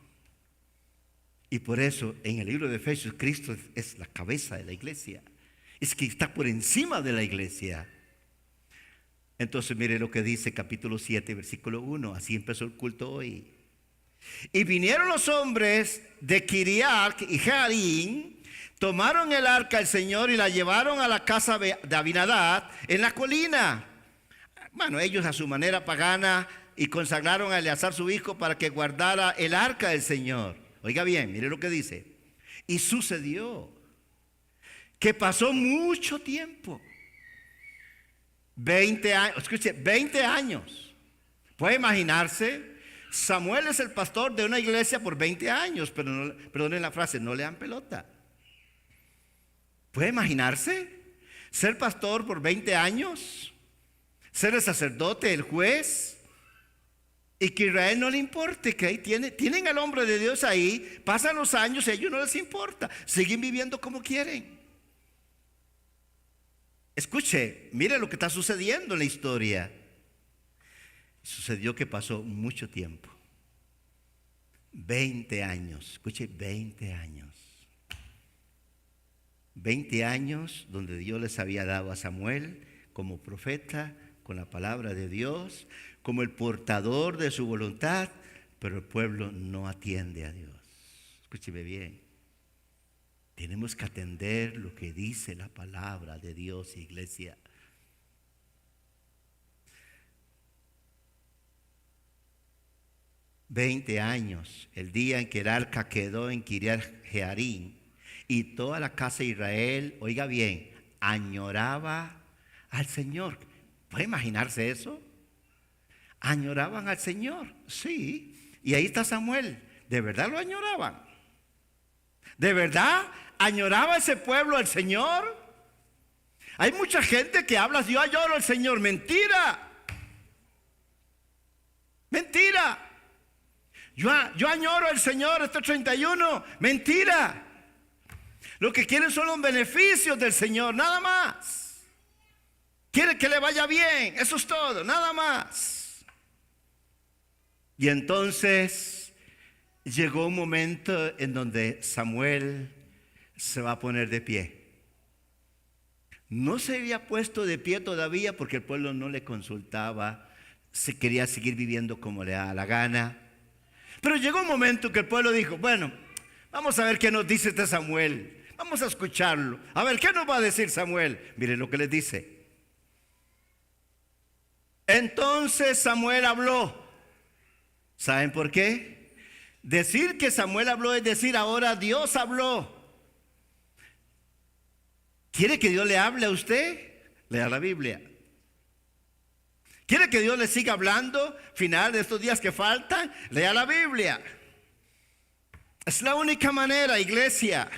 Y por eso en el libro de Efesios, Cristo es la cabeza de la iglesia. Es que está por encima de la iglesia. Entonces mire lo que dice capítulo 7, versículo 1. Así empezó el culto hoy. Y vinieron los hombres de Kiriat y Jearim, tomaron el arca del Señor y la llevaron a la casa de Abinadab en la colina. Bueno, ellos a su manera pagana, y consagraron a Eleazar su hijo para que guardara el arca del Señor. Oiga bien, mire lo que dice. Y sucedió que pasó mucho tiempo. 20 años, escuche, 20 años. ¿Puede imaginarse? Samuel es el pastor de una iglesia por 20 años, pero no, perdonen la frase, no le dan pelota. ¿Puede imaginarse? Ser pastor por 20 años, ser el sacerdote, el juez, y que a Israel no le importe, que ahí tienen al hombre de Dios ahí, pasan los años y a ellos no les importa, siguen viviendo como quieren. Escuche, mire lo que está sucediendo en la historia. Sucedió que pasó mucho tiempo. 20 años, escuche, 20 años. 20 años donde Dios les había dado a Samuel como profeta, con la palabra de Dios, como el portador de su voluntad, pero el pueblo no atiende a Dios. Escúcheme bien. Tenemos que atender lo que dice la palabra de Dios, iglesia. $20 años, el día en que el arca quedó en Kiriat Jearim, y toda la casa de Israel, oiga bien, añoraba al Señor. ¿Puede imaginarse eso? Añoraban al Señor, sí. Y ahí está Samuel. ¿De verdad lo añoraban? ¿De verdad añoraba ese pueblo al Señor? Hay mucha gente que habla: yo añoro al Señor. Mentira. Mentira. Yo añoro al Señor este 31. Mentira. Lo que quieren son los beneficios del Señor, nada más. Quiere que le vaya bien, eso es todo, nada más. Y entonces llegó un momento en donde Samuel se va a poner de pie. No se había puesto de pie todavía porque el pueblo no le consultaba, se quería seguir viviendo como le da la gana. Pero llegó un momento que el pueblo dijo: bueno, vamos a ver qué nos dice este Samuel. Vamos a escucharlo. A ver, ¿qué nos va a decir Samuel? Miren lo que les dice. Entonces Samuel habló. ¿Saben por qué? Decir que Samuel habló es decir: ahora Dios habló. ¿Quiere que Dios le hable a usted? Lea la Biblia. ¿Quiere que Dios le siga hablando final de estos días que faltan? Lea la Biblia. Es la única manera, iglesia.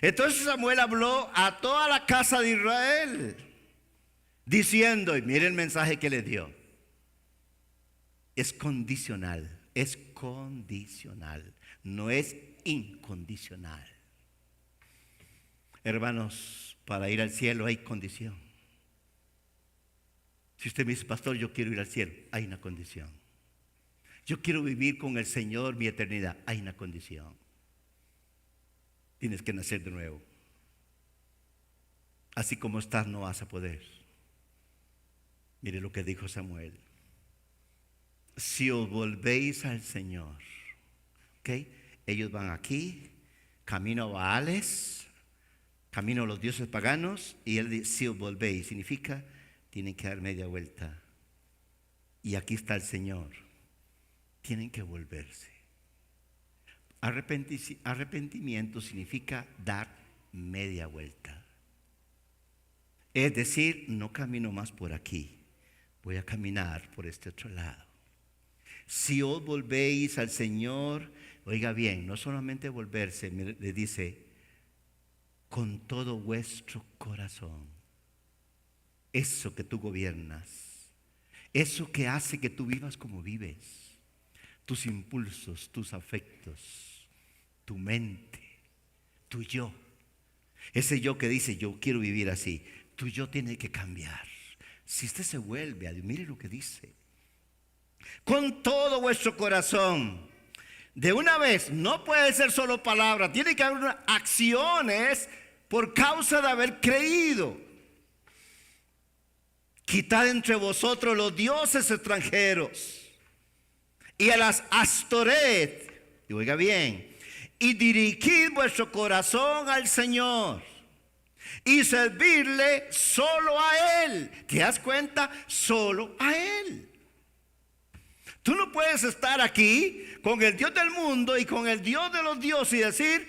Entonces Samuel habló a toda la casa de Israel, diciendo, y mire el mensaje que le dio. Es condicional, no es incondicional. Hermanos, para ir al cielo hay condición. Si usted me dice: pastor, yo quiero ir al cielo, hay una condición. Yo quiero vivir con el Señor mi eternidad, hay una condición. Tienes que nacer de nuevo. Así como estás no vas a poder. Mire lo que dijo Samuel: si os volvéis al Señor, ¿ok? ellos van aquí, camino a Baales, camino a los dioses paganos, y él dice, si os volvéis, significa, tienen que dar media vuelta. Y aquí está el Señor. Tienen que volverse. Arrepentimiento significa dar media vuelta. Es decir, no camino más por aquí, voy a caminar por este otro lado. Si os volvéis al Señor, oiga bien, no solamente volverse, le dice, con todo vuestro corazón. Eso que tú gobiernas, eso que hace que tú vivas como vives, tus impulsos, tus afectos, tu mente, tu yo. Ese yo que dice, yo quiero vivir así, tu yo tiene que cambiar. Si usted se vuelve a Dios, mire lo que dice. Con todo vuestro corazón. De una vez, no puede ser solo palabra, tiene que haber acciones por causa de haber creído. Quitad entre vosotros los dioses extranjeros y a las Astoret, y oiga bien, y dirigid vuestro corazón al Señor y servirle solo a Él. ¿Te das cuenta? Solo a Él. Tú no puedes estar aquí con el Dios del mundo y con el Dios de los dioses y decir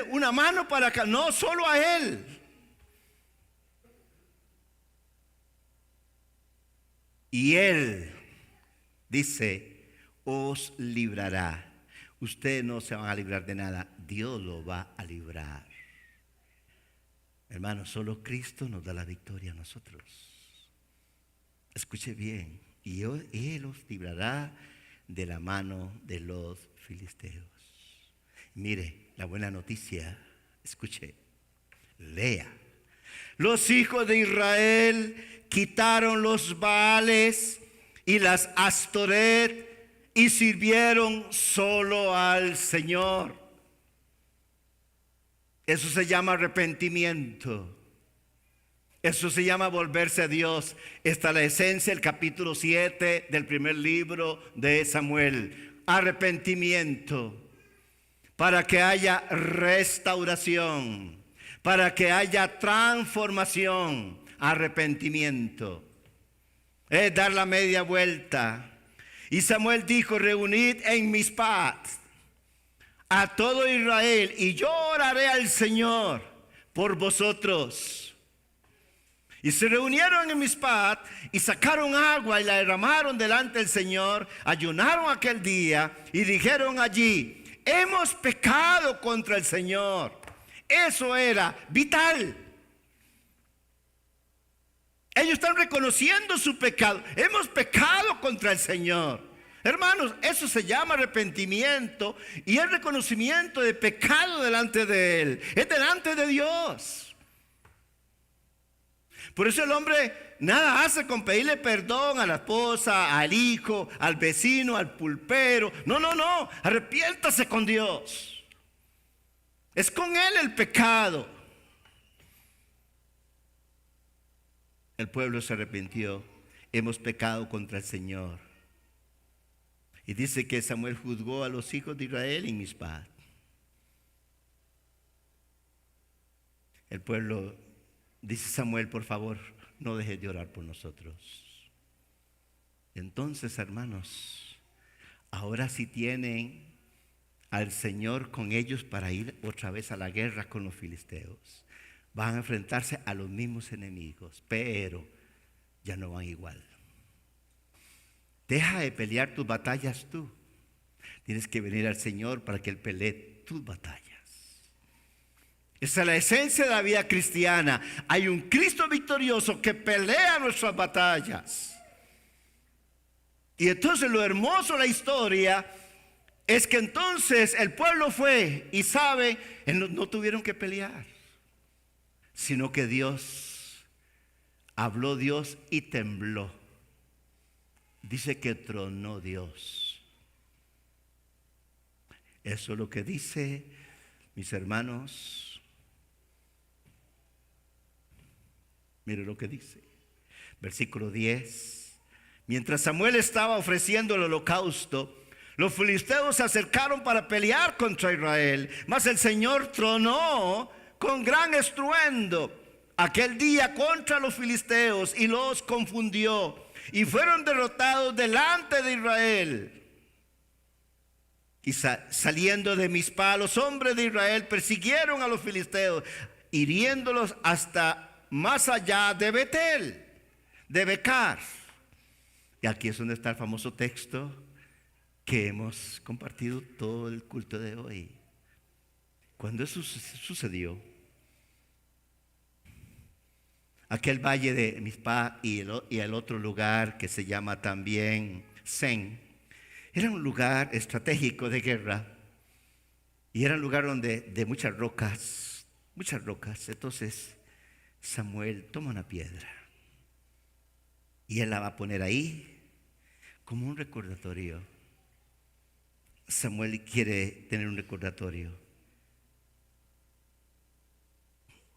una mano para acá. No, solo a Él. Y Él dice, os librará. Ustedes no se van a librar de nada, Dios lo va a librar. Hermanos, solo Cristo nos da la victoria a nosotros. Escuche bien, y Él os librará de la mano de los filisteos. Mire, la buena noticia, escuche, lea. Los hijos de Israel quitaron los Baales y las Astoret y sirvieron solo al Señor. Eso se llama arrepentimiento. Eso se llama volverse a Dios. Esta es la esencia del capítulo 7 del primer libro de Samuel. Arrepentimiento. Para que haya restauración. Para que haya transformación. Arrepentimiento. Es dar la media vuelta. Y Samuel dijo, reunid en Mispat a todo Israel y yo oraré al Señor por vosotros. Y se reunieron en Mispat y sacaron agua y la derramaron delante del Señor. Ayunaron aquel día y dijeron allí, hemos pecado contra el Señor. Eso era vital. Ellos están reconociendo su pecado. Hemos pecado contra el Señor. Hermanos, eso se llama arrepentimiento y el reconocimiento de pecado delante de Él. Es delante de Dios. Por eso el hombre nada hace con pedirle perdón a la esposa, al hijo, al vecino, al pulpero. No. Arrepiéntase con Dios. Es con Él el pecado. El pueblo se arrepintió. Hemos pecado contra el Señor. Y dice que Samuel juzgó a los hijos de Israel en Mispat. El pueblo dice, Samuel, por favor, no dejes de orar por nosotros. Entonces, hermanos, ahora sí tienen al Señor con ellos para ir otra vez a la guerra con los filisteos. Van a enfrentarse a los mismos enemigos, pero ya no van igual. Deja de pelear tus batallas tú. Tienes que venir al Señor para que Él pelee tus batallas. Esa es la esencia de la vida cristiana. Hay un Cristo victorioso que pelea nuestras batallas. Y entonces lo hermoso de la historia es que entonces el pueblo fue y sabe, no tuvieron que pelear, sino que Dios, habló Dios y tembló. Dice que tronó Dios. Eso es lo que dice, mis hermanos. Mire lo que dice. Versículo 10. Mientras Samuel estaba ofreciendo el holocausto, Los filisteos se acercaron para pelear contra Israel, mas el Señor tronó con gran estruendo aquel día contra los filisteos y los confundió, y fueron derrotados delante de Israel. Y saliendo de Mizpa, los hombres de Israel persiguieron a los filisteos, hiriéndolos hasta más allá de Betel, de Becar. Y aquí es donde está el famoso texto que hemos compartido todo el culto de hoy. Cuando eso sucedió, aquel valle de Mizpa y el otro lugar que se llama también Sen, era un lugar estratégico de guerra y era un lugar de muchas rocas. Entonces Samuel toma una piedra y él la va a poner ahí como un recordatorio. Samuel quiere tener un recordatorio.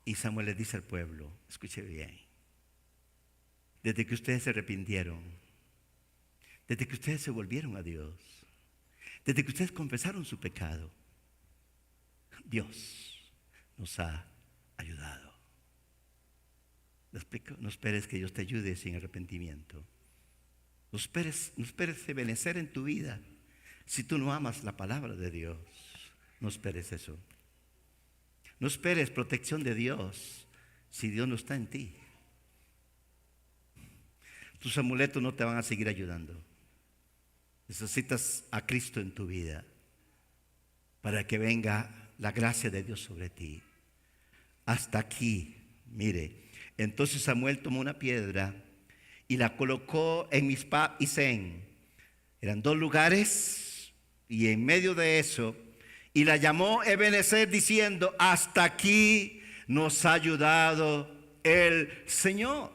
Y Samuel le dice al pueblo, escuche bien, desde que ustedes se arrepintieron, desde que ustedes se volvieron a Dios, desde que ustedes confesaron su pecado, Dios nos ha ayudado. ¿Lo explico? No esperes que Dios te ayude sin arrepentimiento. No esperes benecer en tu vida si tú no amas la palabra de Dios. No esperes eso. No esperes protección de Dios si Dios no está en ti. Tus amuletos no te van a seguir ayudando. Necesitas a Cristo en tu vida para que venga la gracia de Dios sobre ti. Hasta aquí, mire. Entonces Samuel tomó una piedra y la colocó en Mizpa y Sen. Eran dos lugares y en medio de eso, y la llamó Ebenezer diciendo, hasta aquí nos ha ayudado el Señor.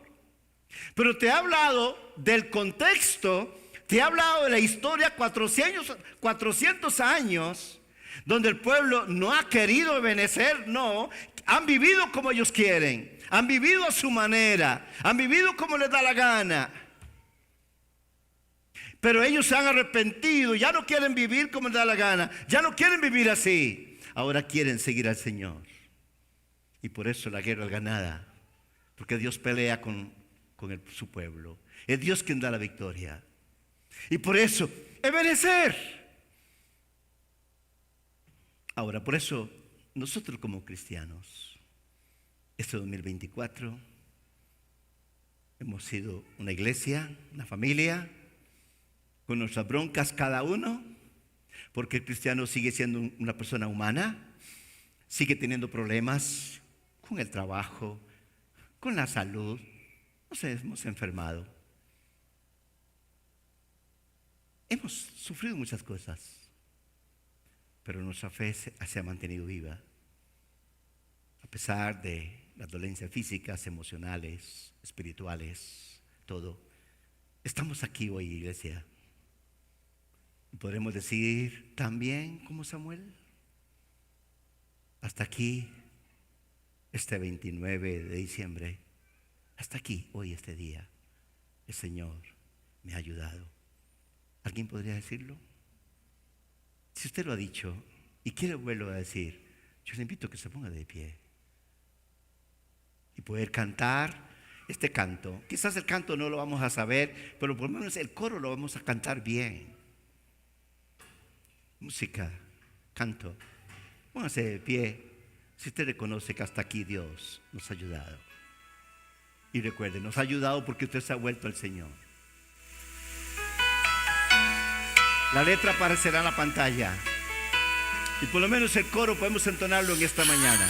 Pero te he hablado del contexto, te he hablado de la historia 400 años, donde el pueblo no ha querido obedecer, no, han vivido como ellos quieren, han vivido a su manera, han vivido como les da la gana. Pero ellos se han arrepentido, ya no quieren vivir como les da la gana, ya no quieren vivir así, ahora quieren seguir al Señor. Y por eso la guerra es ganada, porque Dios pelea con su pueblo, es Dios quien da la victoria. Y por eso, obedecer. Ahora, por eso, nosotros como cristianos, este 2024, hemos sido una iglesia, una familia, con nuestras broncas cada uno, porque el cristiano sigue siendo una persona humana, sigue teniendo problemas con el trabajo, con la salud, nos hemos enfermado. Hemos sufrido muchas cosas, pero nuestra fe se ha mantenido viva, a pesar de las dolencias físicas, emocionales, espirituales, todo. Estamos aquí hoy, iglesia. Y podremos decir también como Samuel, hasta aquí, este 29 de diciembre, hasta aquí, hoy, este día, el Señor me ha ayudado. ¿Alguien podría decirlo? Si usted lo ha dicho y quiere volverlo a decir, yo le invito a que se ponga de pie y poder cantar este canto. Quizás el canto no lo vamos a saber, pero por lo menos el coro lo vamos a cantar bien. Música, canto. Póngase de pie si usted reconoce que hasta aquí Dios nos ha ayudado. Y recuerde, nos ha ayudado porque usted se ha vuelto al Señor. La letra aparecerá en la pantalla. Y por lo menos el coro podemos entonarlo en esta mañana.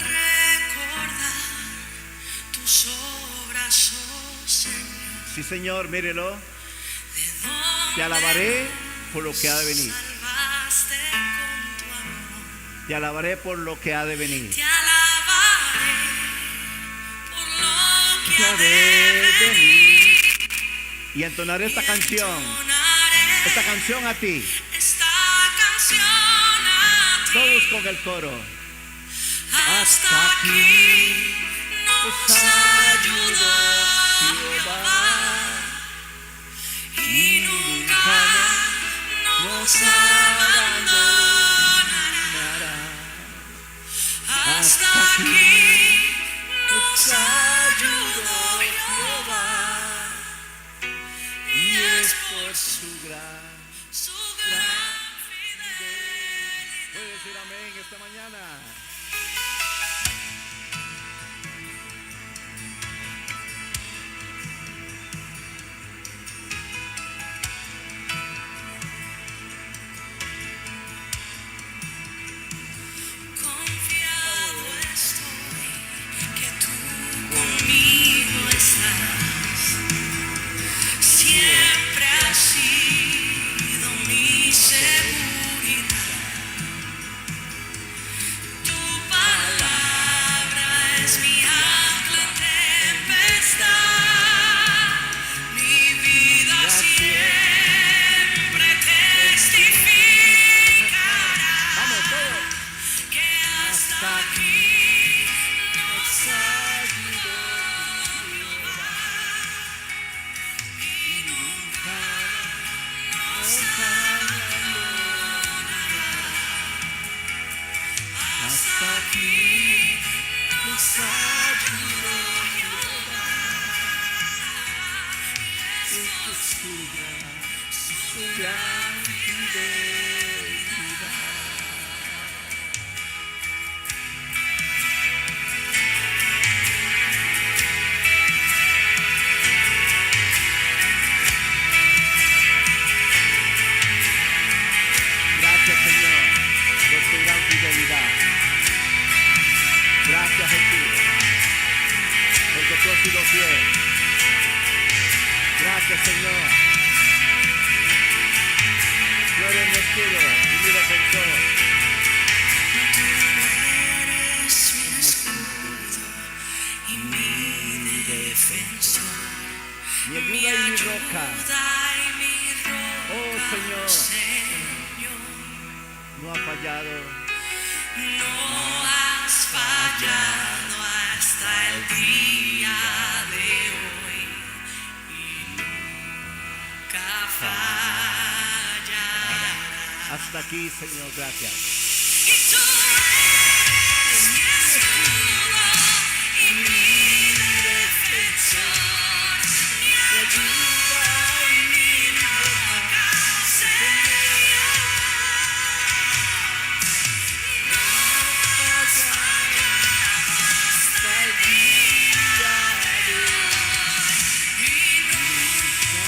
Tus obras, oh Señor. Sí, Señor, mírelo. Te alabaré por lo que ha de venir. Te alabaré por lo que ha de venir. Te alabaré por lo que ha de de venir. Y entonaré esta canción a ti. Esta canción a ti. Todos con el coro. Hasta aquí nos ayudó Jehová y nunca nos ha aquí nos ayudó Jehová, y es por su gran. su gran fidelidad. Puede decir amén esta mañana. Confiado estoy que tú conmigo estás, siempre has sido mi seguridad. Tu palabra es mi ancla en tempestad, mi vida siempre testificará Vamos todos. que hasta aquí nos ayudó Jehová, y nunca nos abandonará. Hasta aquí nos ayudó Jehová, y es por su gran fidelidad. Gracias, Señor, por tu gran fidelidad. Gracias, Jesús, porque tú has sido fiel. Gracias, Señor. Tú eres mi escudo y mi defensor. Tú eres mi escudo y mi defensor, Mi ayuda y mi roca. ayuda y mi roca, Oh, Señor. Señor. No ha fallado. No has fallado hasta el día de hoy y nunca fallarás. Hasta aquí, Señor, gracias. Y tú eres mi escudo y mi defensor, mi ayuda y mi roca, Señor. No has fallado hasta el día de hoy y nunca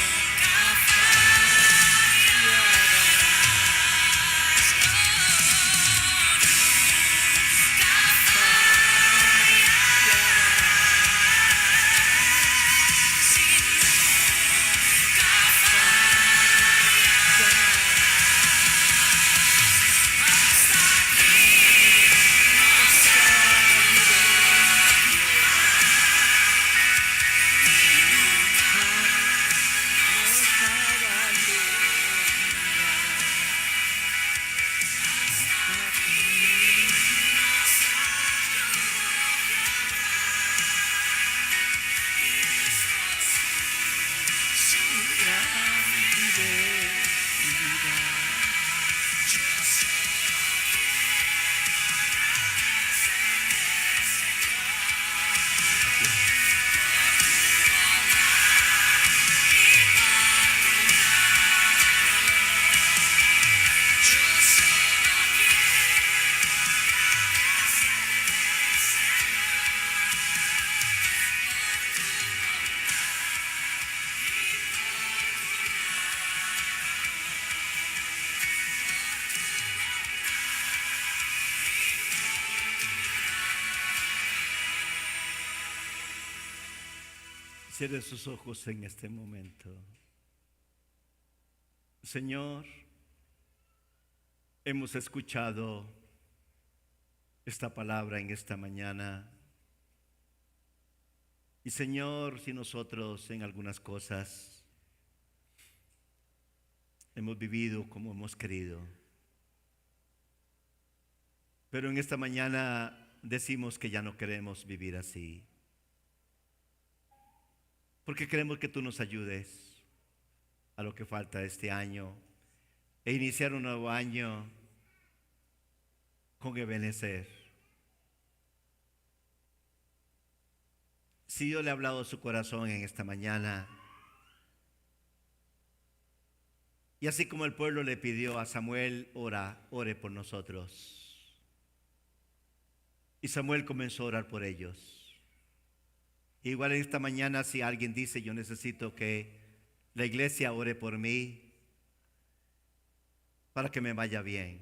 Cierre sus ojos en este momento. Señor, hemos escuchado esta palabra en esta mañana. Y Señor, si nosotros en algunas cosas hemos vivido como hemos querido, pero en esta mañana decimos que ya no queremos vivir así, porque queremos que tú nos ayudes a lo que falta este año e iniciar un nuevo año con Ebenezer. Si Dios le ha hablado a su corazón en esta mañana, y así como el pueblo le pidió a Samuel, ore por nosotros. Y Samuel comenzó a orar por ellos. Igual en esta mañana, si alguien dice, yo necesito que la iglesia ore por mí para que me vaya bien,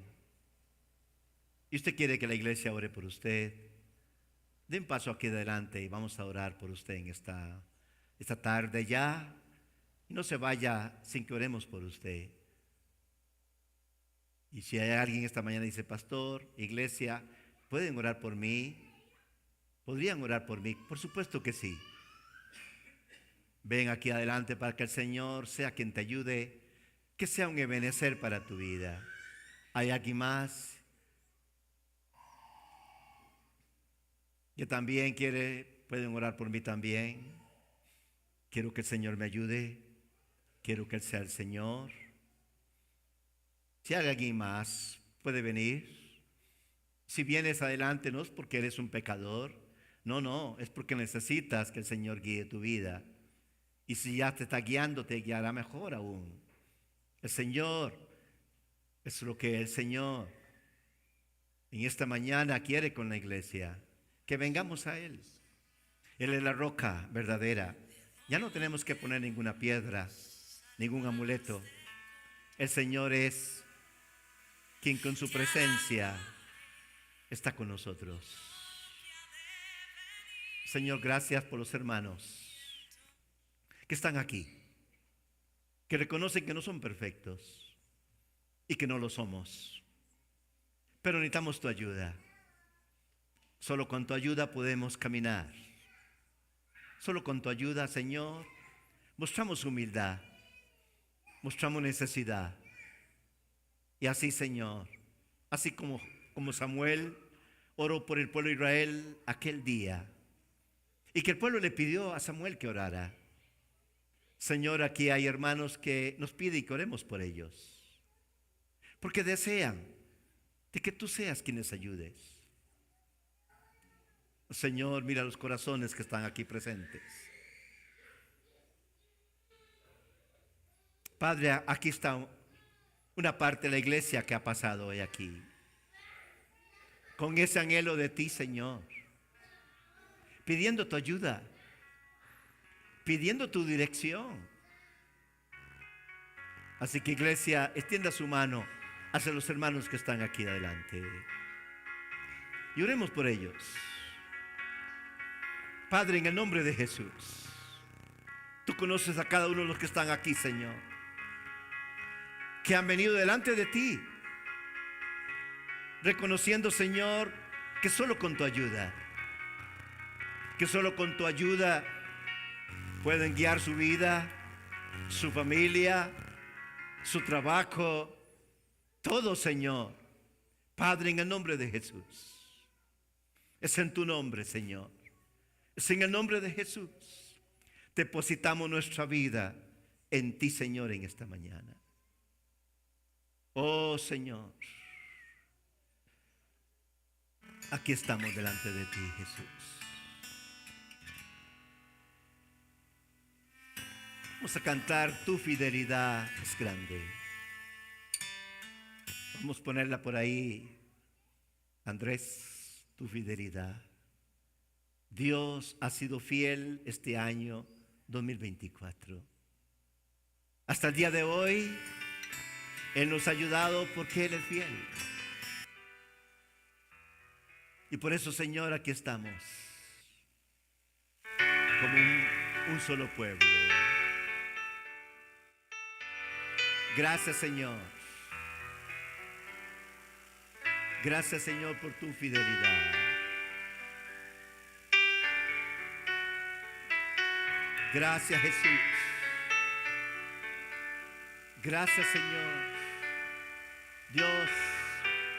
y usted quiere que la iglesia ore por usted, den paso aquí adelante y vamos a orar por usted en esta tarde ya. Y no se vaya sin que oremos por usted. Y si hay alguien esta mañana dice, pastor, iglesia, ¿pueden orar por mí? ¿Podrían orar por mí? Por supuesto que sí. Ven aquí adelante para que el Señor sea quien te ayude, que sea un ebenecer para tu vida. ¿Hay alguien más que también pueden orar por mí también? Quiero que el Señor me ayude. Quiero que Él sea el Señor. Si hay alguien más, puede venir. Si vienes adelante, no es porque eres un pecador. No, es porque necesitas que el Señor guíe tu vida. Y si ya te está guiando, te guiará mejor aún. El Señor es lo que el Señor en esta mañana quiere con la iglesia. Que vengamos a Él. Él es la roca verdadera. Ya no tenemos que poner ninguna piedra, ningún amuleto. El Señor es quien con su presencia está con nosotros. Señor, gracias por los hermanos que están aquí, que reconocen que no son perfectos y que no lo somos, pero necesitamos tu ayuda. Solo con tu ayuda podemos caminar. Solo con tu ayuda, Señor, mostramos humildad, mostramos necesidad. Y así, Señor, así como Samuel oró por el pueblo de Israel aquel día, y que el pueblo le pidió a Samuel que orara. Señor, aquí hay hermanos que nos piden que oremos por ellos, porque desean de que tú seas quien les ayudes. Señor, mira los corazones que están aquí presentes. Padre, aquí está una parte de la iglesia que ha pasado hoy aquí, con ese anhelo de ti, Señor, pidiendo tu ayuda, pidiendo tu dirección. Así que, iglesia, extienda su mano hacia los hermanos que están aquí adelante y oremos por ellos. Padre, en el nombre de Jesús, tú conoces a cada uno de los que están aquí, Señor, que han venido delante de ti, reconociendo, Señor, que solo con tu ayuda, pueden guiar su vida, su familia, su trabajo, todo, Señor. Padre, en el nombre de Jesús, es en tu nombre, Señor. Es en el nombre de Jesús. Depositamos nuestra vida en ti, Señor, en esta mañana. Oh, Señor, aquí estamos delante de ti, Jesús. Vamos a cantar Tu fidelidad es grande. Vamos a ponerla por ahí. Andrés, tu fidelidad. Dios ha sido fiel este año 2024. Hasta el día de hoy, Él nos ha ayudado porque Él es fiel. Y por eso, Señor, aquí estamos, como un solo pueblo. Gracias, Señor. Gracias, Señor, por tu fidelidad. Gracias, Jesús. Gracias, Señor. Dios,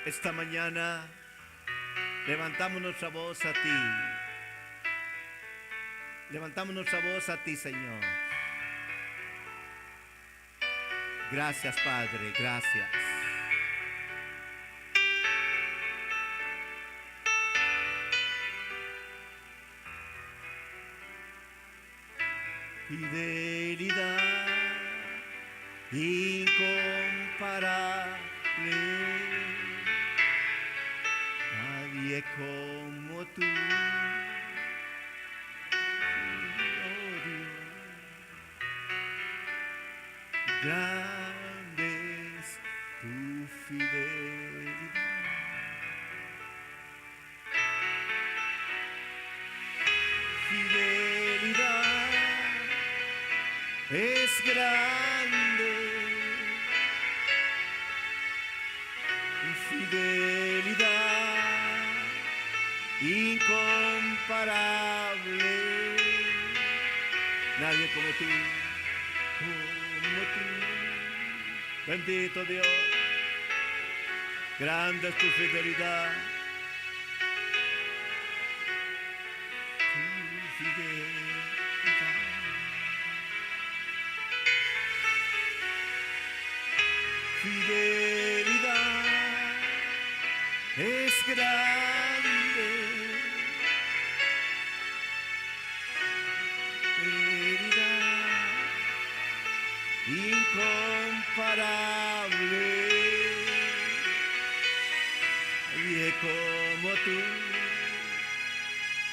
esta mañana levantamos nuestra voz a ti. Levantamos nuestra voz a ti, Señor. Gracias, Padre. Gracias. fidelidad incomparable. Nadie como tú, oh Dios. Grande es tu fidelidad. Fidelidad es grande. Fidelidad incomparable. Nadie como tú, como tú. Bendito Dios. Grande es tu fidelidad. Tu fidelidad. Fidelidad es grande. Fidelidad incomparable. Nadie como tú.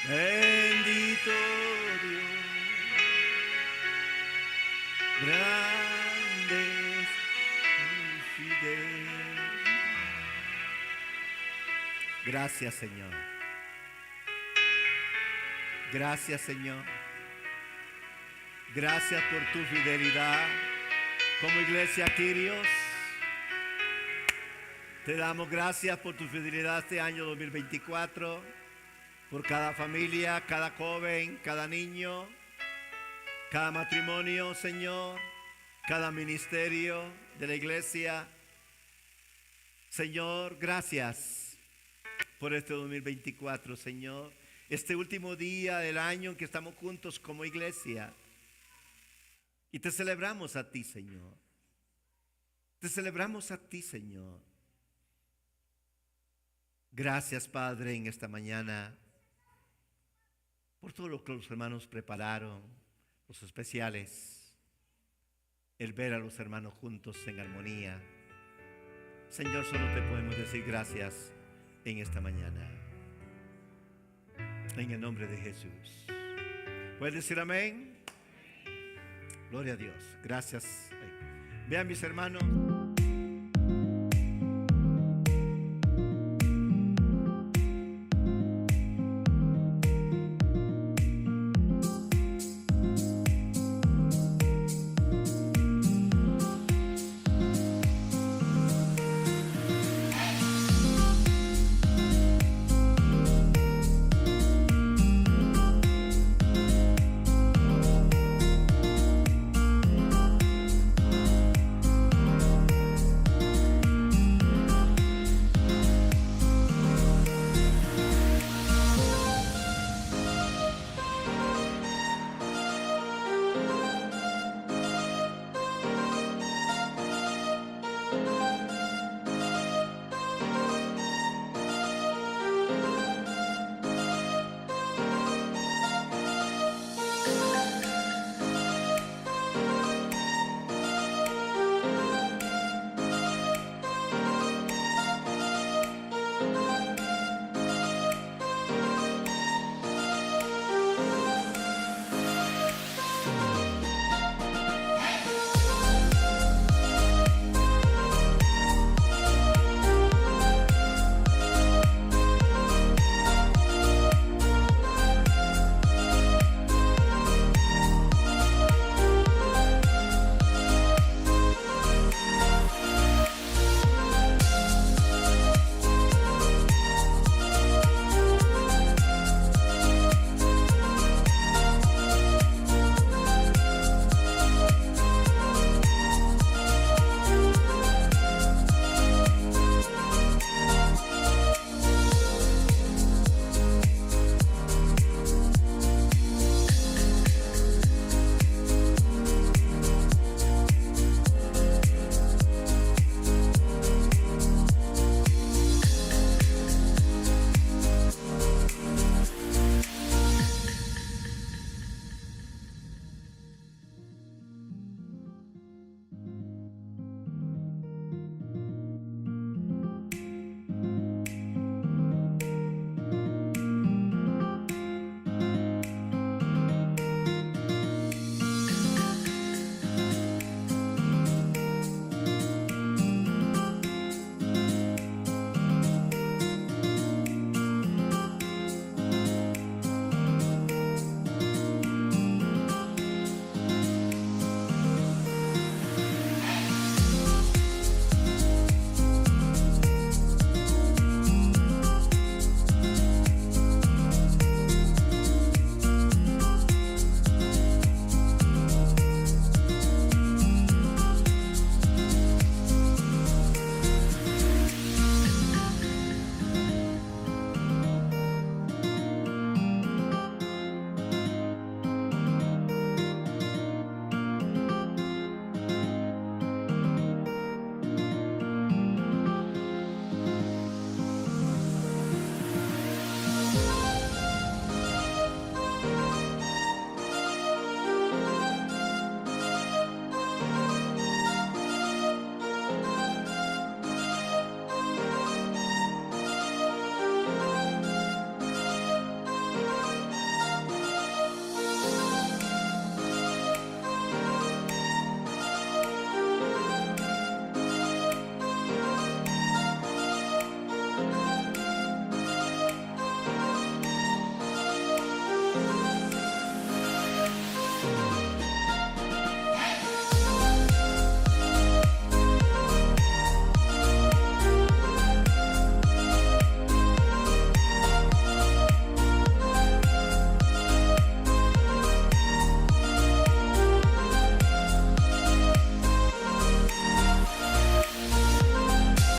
Bendito Dios. Grande es tu fidelidad. Gracias, Señor. Gracias, Señor. Gracias por tu fidelidad. Como iglesia Kyrios, te damos gracias por tu fidelidad este año 2024, por cada familia, cada joven, cada niño, cada matrimonio, Señor, cada ministerio de la iglesia. Señor, gracias por este 2024, Señor. Este último día del año en que estamos juntos como iglesia. Y te celebramos a ti, Señor. Te celebramos a ti, Señor. Gracias, Padre, en esta mañana por todo lo que los hermanos prepararon, los especiales, el ver a los hermanos juntos en armonía. Señor, solo te podemos decir gracias en esta mañana. En el nombre de Jesús. ¿Puedes decir amén? Gloria a Dios. Gracias. Vean, mis hermanos.